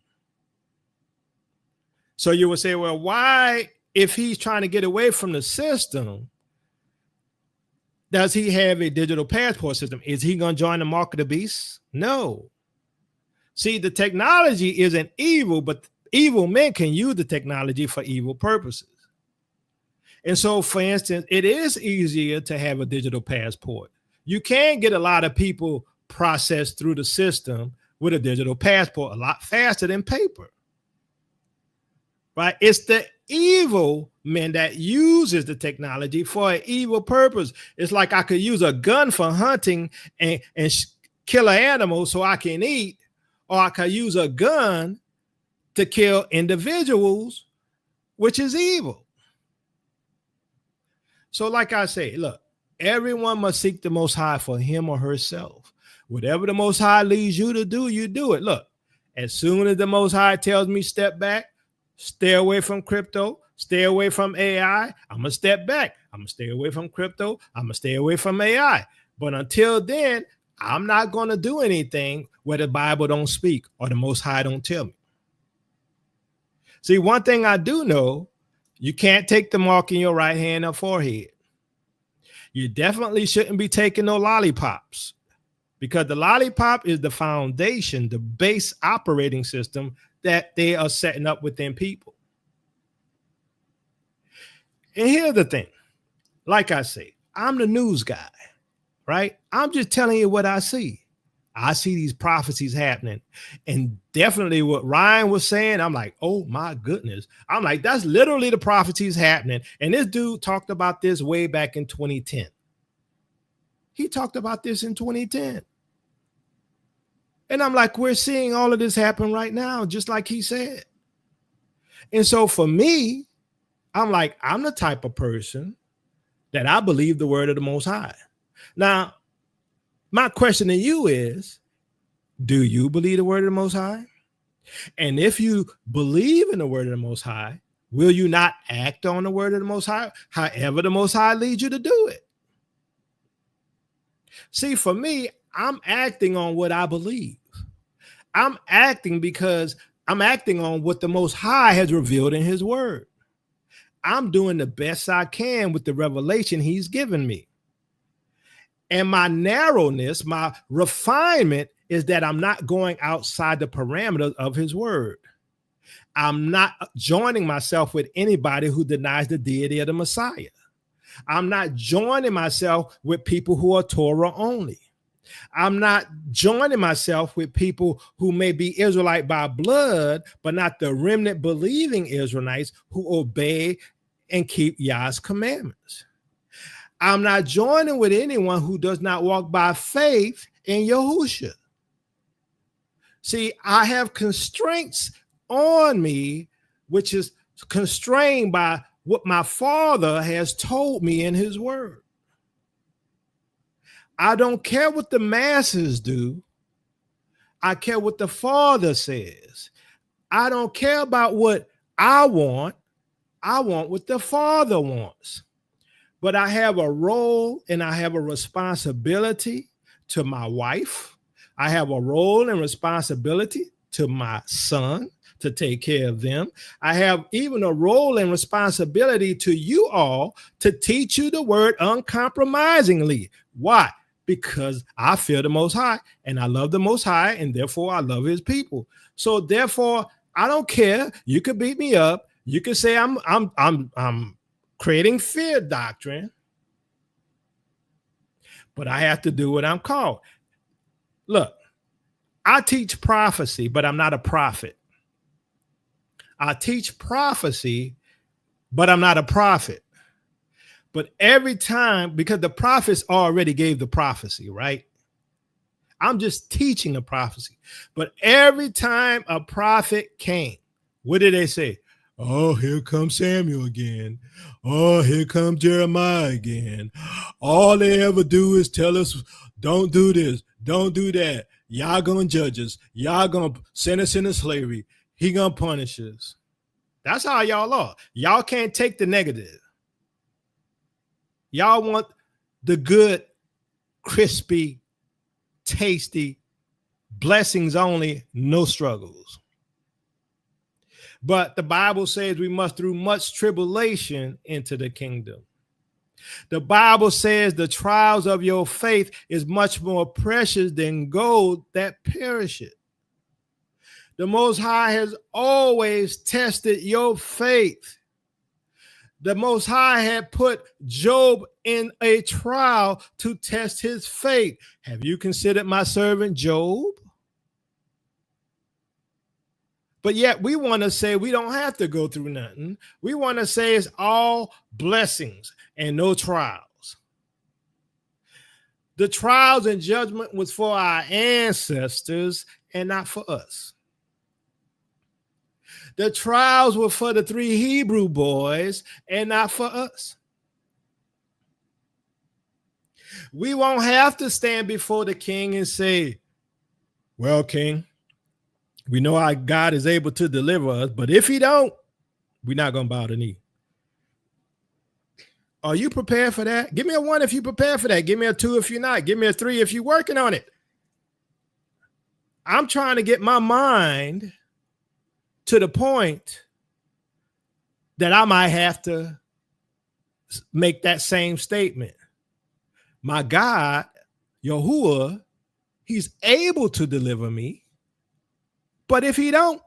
So you would say, well, why, if he's trying to get away from the system, does he have a digital passport system? Is he going to join the mark of the beast? No. See, the technology isn't evil, but evil men can use the technology for evil purposes. And so, for instance, it is easier to have a digital passport. You can get a lot of people processed through the system with a digital passport a lot faster than paper. Right? It's the evil man that uses the technology for an evil purpose. It's like I could use a gun for hunting and kill an animal so I can eat, or I could use a gun to kill individuals, which is evil. So like I say, look, everyone must seek the Most High for him or herself. Whatever the Most High leads you to do, you do it. Look, as soon as the Most High tells me step back, stay away from crypto, stay away from AI, I'm going to step back. I'm going to stay away from crypto. I'm going to stay away from AI. But until then, I'm not going to do anything where the Bible don't speak or the Most High don't tell me. See, one thing I do know, you can't take the mark in your right hand or forehead. You definitely shouldn't be taking no lollipops, because the lollipop is the foundation, the base operating system that they are setting up within people. And here's the thing. Like I say, I'm the news guy, right? I'm just telling you what I see. I see these prophecies happening. And definitely what Ryan was saying, I'm like, oh my goodness. I'm like, that's literally the prophecies happening. And this dude talked about this way back in 2010. He talked about this in 2010. And I'm like, we're seeing all of this happen right now, just like he said. And so for me, I'm like, I'm the type of person that I believe the word of the Most High. Now, my question to you is, do you believe the word of the Most High? And if you believe in the word of the Most High, will you not act on the word of the Most High, however the Most High leads you to do it? See, for me, I'm acting on what I believe. I'm acting because I'm acting on what the Most High has revealed in his word. I'm doing the best I can with the revelation he's given me. And my narrowness, my refinement is that I'm not going outside the parameters of his word. I'm not joining myself with anybody who denies the deity of the Messiah. I'm not joining myself with people who are Torah only. I'm not joining myself with people who may be Israelite by blood, but not the remnant believing Israelites who obey and keep Yah's commandments. I'm not joining with anyone who does not walk by faith in Yahushua. See, I have constraints on me, which is constrained by what my Father has told me in his word. I don't care what the masses do. I care what the Father says. I don't care about what I want. I want what the Father wants. But I have a role and I have a responsibility to my wife. I have a role and responsibility to my son to take care of them. I have even a role and responsibility to you all to teach you the word uncompromisingly. Why? Because I fear the Most High and I love the Most High, and therefore I love his people. So therefore, I don't care. You could beat me up. You could say I'm creating fear doctrine, but I have to do what I'm called. Look, I teach prophecy, but I'm not a prophet. I teach prophecy, but I'm not a prophet. But every time, because the prophets already gave the prophecy, right? I'm just teaching the prophecy. But every time a prophet came, what did they say? Oh, here comes Samuel again. Oh, here comes Jeremiah again. All they ever do is tell us, don't do this, don't do that. Y'all gonna judge us. Y'all gonna send us into slavery. He gonna punish us. That's how y'all are. Y'all can't take the negative. Y'all want the good, crispy, tasty, blessings only, no struggles. But the Bible says we must through much tribulation into the kingdom. The Bible says the trials of your faith is much more precious than gold that perisheth. The Most High has always tested your faith. The Most High had put Job in a trial to test his faith. Have you considered my servant Job? But yet we want to say we don't have to go through nothing. We want to say it's all blessings and no trials. The trials and judgment was for our ancestors and not for us. The trials were for the 3 Hebrew boys and not for us. We won't have to stand before the king and say, well, king, we know our God is able to deliver us, but if he don't, we're not going to bow the knee. Are you prepared for that? Give me a 1 if you're prepared for that. Give me a 2 if you're not. Give me a 3 if you're working on it. I'm trying to get my mind to the point that I might have to make that same statement. My God, Yahuwah, he's able to deliver me. But if he don't,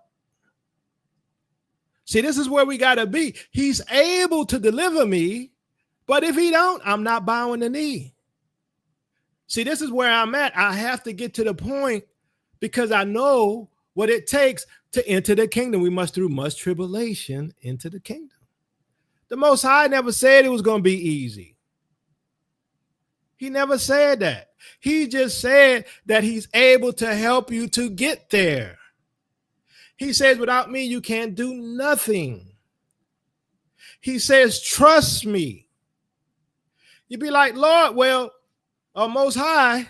see, this is where we got to be. He's able to deliver me, but if he don't, I'm not bowing the knee. See, this is where I'm at. I have to get to the point because I know what it takes to enter the kingdom. We must through much tribulation into the kingdom. The Most High never said it was going to be easy. He never said that. He just said that he's able to help you to get there. He says, without me, you can't do nothing. He says, trust me. You'd be like, Lord, well, Most High,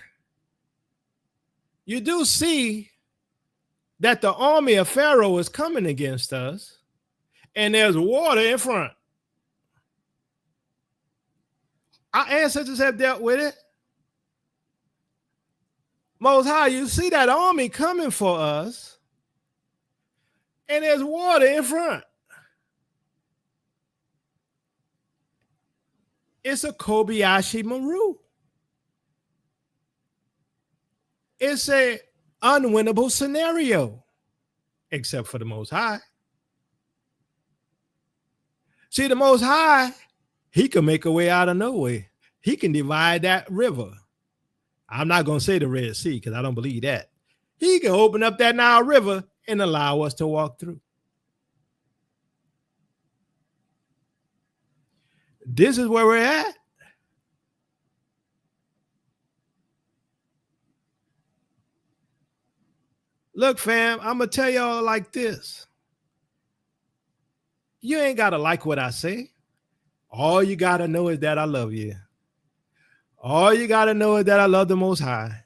you do see that the army of Pharaoh is coming against us, and there's water in front. Our ancestors have dealt with it. Most High, you see that army coming for us, and there's water in front. It's a Kobayashi Maru. It's a unwinnable scenario, except for the Most High. See, the Most High, he can make a way out of no way. He can divide that river. I'm not going to say the Red Sea because I don't believe that. He can open up that Nile River and allow us to walk through. This is where we're at. Look, fam, I'm going to tell y'all like this. You ain't got to like what I say. All you got to know is that I love you. All you got to know is that I love the Most High.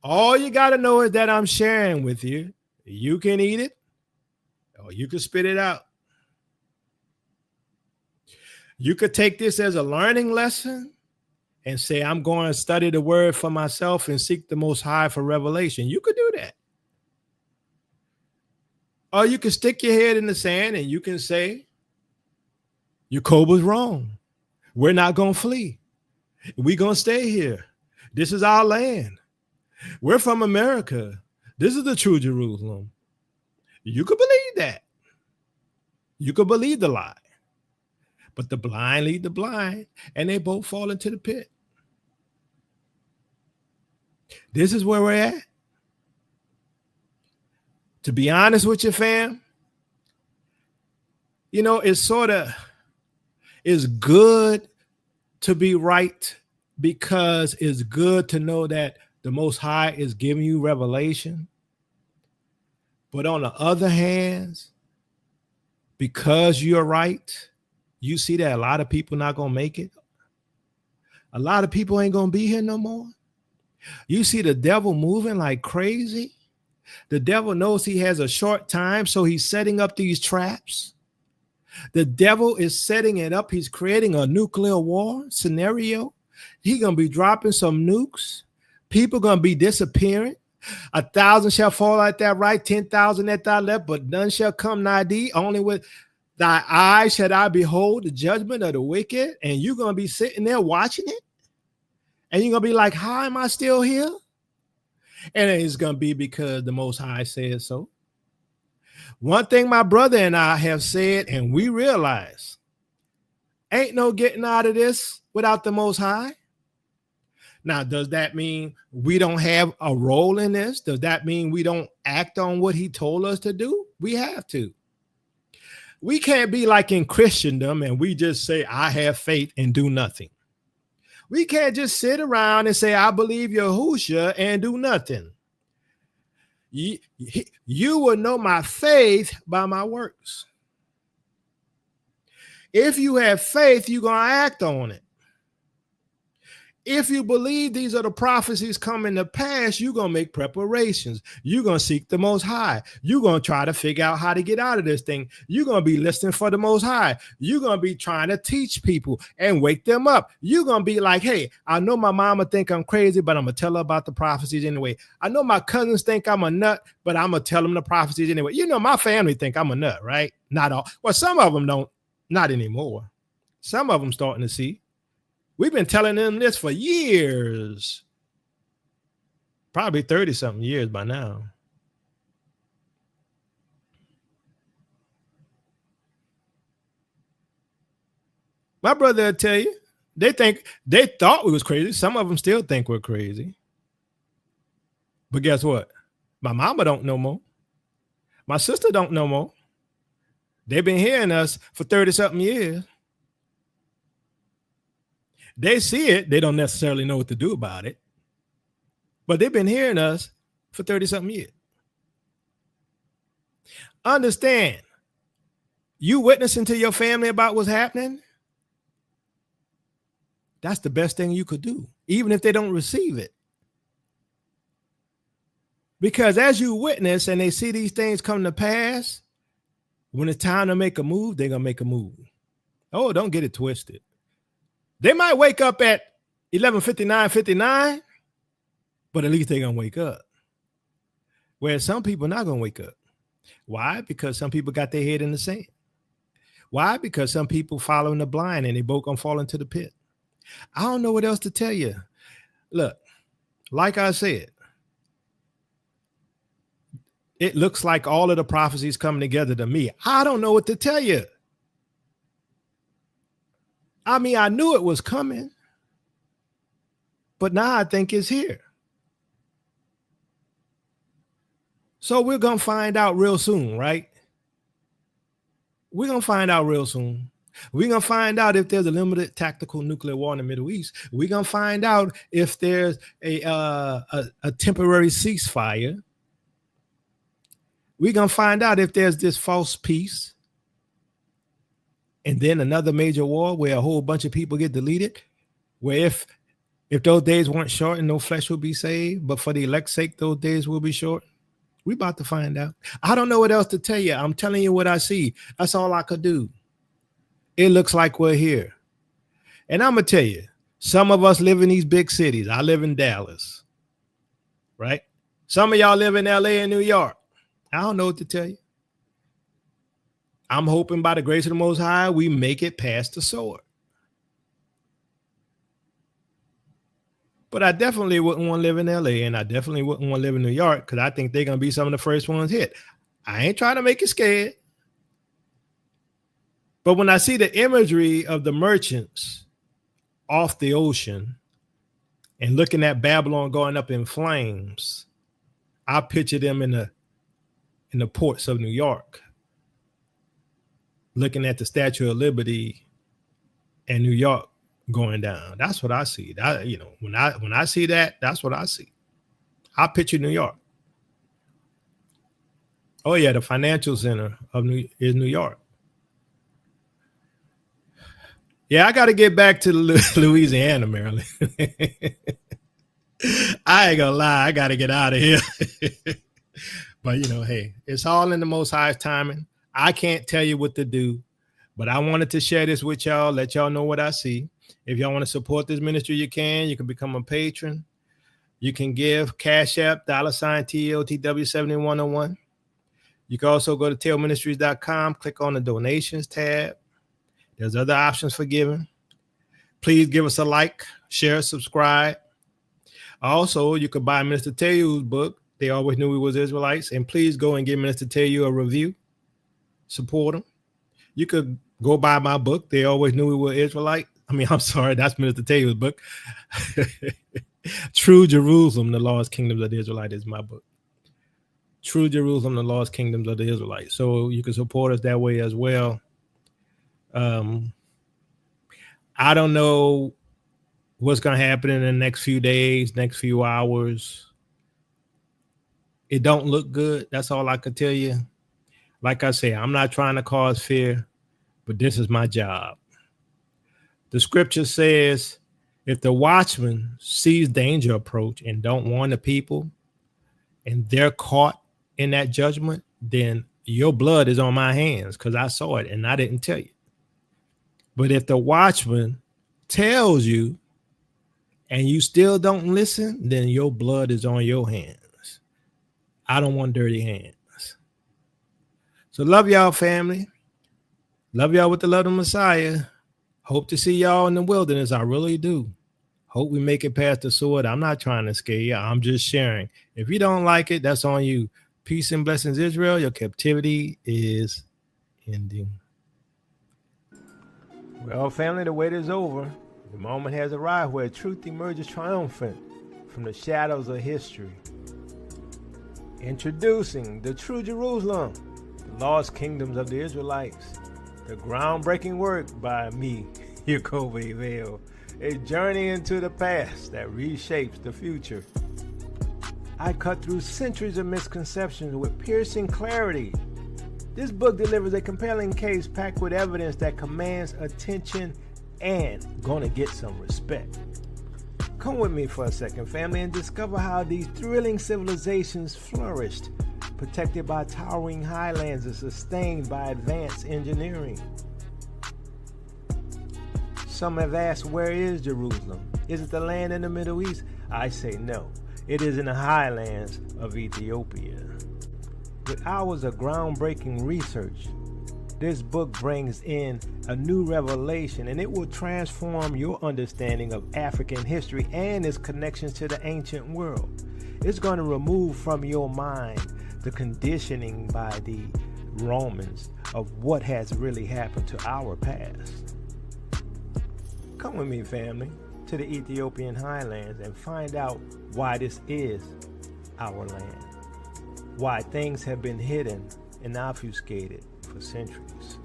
All you got to know is that I'm sharing with you. You can eat it or you can spit it out. You could take this as a learning lesson and say, I'm going to study the word for myself and seek the Most High for revelation. You could do that. Or you can stick your head in the sand and you can say, Yacoba's wrong. We're not going to flee. We're going to stay here. This is our land. We're from America. This is the true Jerusalem. You could believe that. You could believe the lie. But the blind lead the blind, and they both fall into the pit. This is where we're at. To be honest with you, fam, you know, it's good to be right because it's good to know that the Most High is giving you revelation. But on the other hand, because you're right, you see that a lot of people not going to make it. A lot of people ain't going to be here no more. You see the devil moving like crazy. The devil knows he has a short time, so he's setting up these traps. The devil is setting it up. He's creating a nuclear war scenario. He's going to be dropping some nukes. People going to be disappearing. 1,000 shall fall at thy right, 10,000 at thy left, but none shall come nigh thee. Only with thy eyes shall I behold the judgment of the wicked. And you're going to be sitting there watching it. And you're going to be like, how am I still here? And it's going to be because the Most High said so. One thing my brother and I have said, and we realize, ain't no getting out of this without the Most High. Now, does that mean we don't have a role in this? Does that mean we don't act on what he told us to do? We have to. We can't be like in Christendom and we just say, I have faith and do nothing. We can't just sit around and say, I believe Yahushua and do nothing. You will know my faith by my works. If you have faith, you're going to act on it. If you believe these are the prophecies coming to pass, you're going to make preparations. You're going to seek the Most High. You're going to try to figure out how to get out of this thing. You're going to be listening for the Most High. You're going to be trying to teach people and wake them up. You're going to be like, hey, I know my mama think I'm crazy, but I'm going to tell her about the prophecies anyway. I know my cousins think I'm a nut, but I'm going to tell them the prophecies anyway. You know, my family think I'm a nut, right? Not all. Well, some of them don't, not anymore. Some of them starting to see. We've been telling them this for years, probably 30-something years by now. My brother will tell you, they thought we was crazy. Some of them still think we're crazy. But guess what? My mama don't know more. My sister don't know more. They've been hearing us for 30-something years. They see it. They don't necessarily know what to do about it. But they've been hearing us for 30-something years. Understand, you witnessing to your family about what's happening, that's the best thing you could do, even if they don't receive it. Because as you witness and they see these things come to pass, when it's time to make a move, they're going to make a move. Oh, don't get it twisted. They might wake up at 11:59, but at least they're going to wake up. Whereas some people not going to wake up. Why? Because some people got their head in the sand. Why? Because some people following the blind and they both going to fall into the pit. I don't know what else to tell you. Look, like I said, it looks like all of the prophecies coming together to me. I don't know what to tell you. I mean, I knew it was coming, but now I think it's here. So we're going to find out real soon, right? We're going to find out real soon. We're going to find out if there's a limited tactical nuclear war in the Middle East. We're going to find out if there's a temporary ceasefire. We're going to find out if there's this false peace. And then another major war where a whole bunch of people get deleted, where if those days weren't short and no flesh will be saved, but for the elect's sake, those days will be short. We're about to find out. I don't know what else to tell you. I'm telling you what I see. That's all I could do. It looks like we're here. And I'm going to tell you, some of us live in these big cities. I live in Dallas, right? Some of y'all live in LA and New York. I don't know what to tell you. I'm hoping by the grace of the Most High, we make it past the sword. But I definitely wouldn't want to live in LA, and I definitely wouldn't want to live in New York because I think they're going to be some of the first ones hit. I ain't trying to make you scared. But when I see the imagery of the merchants off the ocean and looking at Babylon going up in flames, I picture them in the ports of New York, looking at the Statue of Liberty and New York going down. That's what I see. That, you know, when I see that, that's what I see. I picture New York. Oh yeah, the financial center is New York. Yeah, I got to get back to Louisiana, Maryland. I ain't gonna lie, I got to get out of here. But you know, hey, it's all in the Most High's timing. I can't tell you what to do, But I wanted to share this with y'all, let y'all know what I see. If y'all want to support this ministry, you can. You can become a patron. You can give Cash App, $TLTW7101. You can also go to tailministries.com, click on the donations tab. There's other options for giving. Please give us a like, share, subscribe. Also, you could buy Minister Teyu's book, They Always Knew We Was Israelites, and please go and give Minister Teyu a review. Support him. You could go buy my book, They Always Knew We Were Israelite. I'm sorry, that's Minister Teyu's book. True Jerusalem, the Lost Kingdoms of the Israelites is my book. True Jerusalem, the Lost Kingdoms of the Israelites. So you can support us that way as well. I don't know what's going to happen in the next few days, next few hours. It don't look good. That's all I could tell you. Like I say, I'm not trying to cause fear, but this is my job. The scripture says, if the watchman sees danger approach and don't warn the people, and they're caught in that judgment, then your blood is on my hands because I saw it and I didn't tell you. But if the watchman tells you and you still don't listen, then your blood is on your hands. I don't want dirty hands. So love y'all, family. Love y'all with the love of the Messiah. Hope to see y'all in the wilderness. I really do. Hope we make it past the sword. I'm not trying to scare you. I'm just sharing. If you don't like it, that's on you. Peace and blessings, Israel. Your captivity is ending. Well, family, the wait is over. The moment has arrived where truth emerges triumphant from the shadows of history. Introducing the True Jerusalem, the Lost Kingdoms of the Israelites. The groundbreaking work by me, Jacoby Vale. A journey into the past that reshapes the future. I cut through centuries of misconceptions with piercing clarity. This book delivers a compelling case packed with evidence that commands attention and gonna get some respect. Come with me for a second, family, and discover how these thrilling civilizations flourished, protected by towering highlands and sustained by advanced engineering. Some have asked, where is Jerusalem? Is it the land in the Middle East? I say no. It is in the highlands of Ethiopia. With hours of groundbreaking research, this book brings in a new revelation, and it will transform your understanding of African history and its connections to the ancient world. It's going to remove from your mind the conditioning by the Romans of what has really happened to our past. Come with me, family, to the Ethiopian highlands and find out why this is our land. Why things have been hidden and obfuscated for centuries.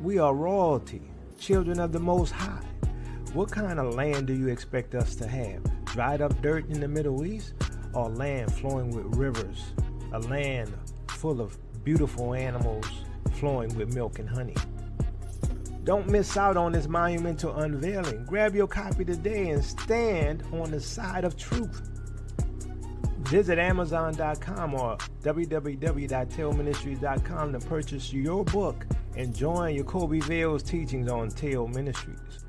We are royalty, children of the Most High. What kind of land do you expect us to have? Dried up dirt in the Middle East, or land flowing with rivers? A land full of beautiful animals flowing with milk and honey. Don't miss out on this monumental unveiling. Grab your copy today and stand on the side of truth. Visit Amazon.com or www.tailministries.com to purchase your book and join Jacoby Vale's teachings on Tail Ministries.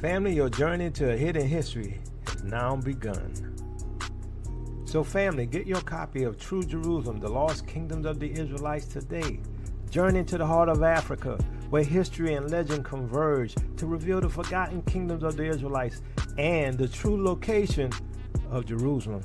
Family, your journey to a hidden history has now begun. So family, get your copy of True Jerusalem, the Lost Kingdoms of the Israelites today. Journey to the heart of Africa, where history and legend converge to reveal the forgotten kingdoms of the Israelites and the true location of Jerusalem.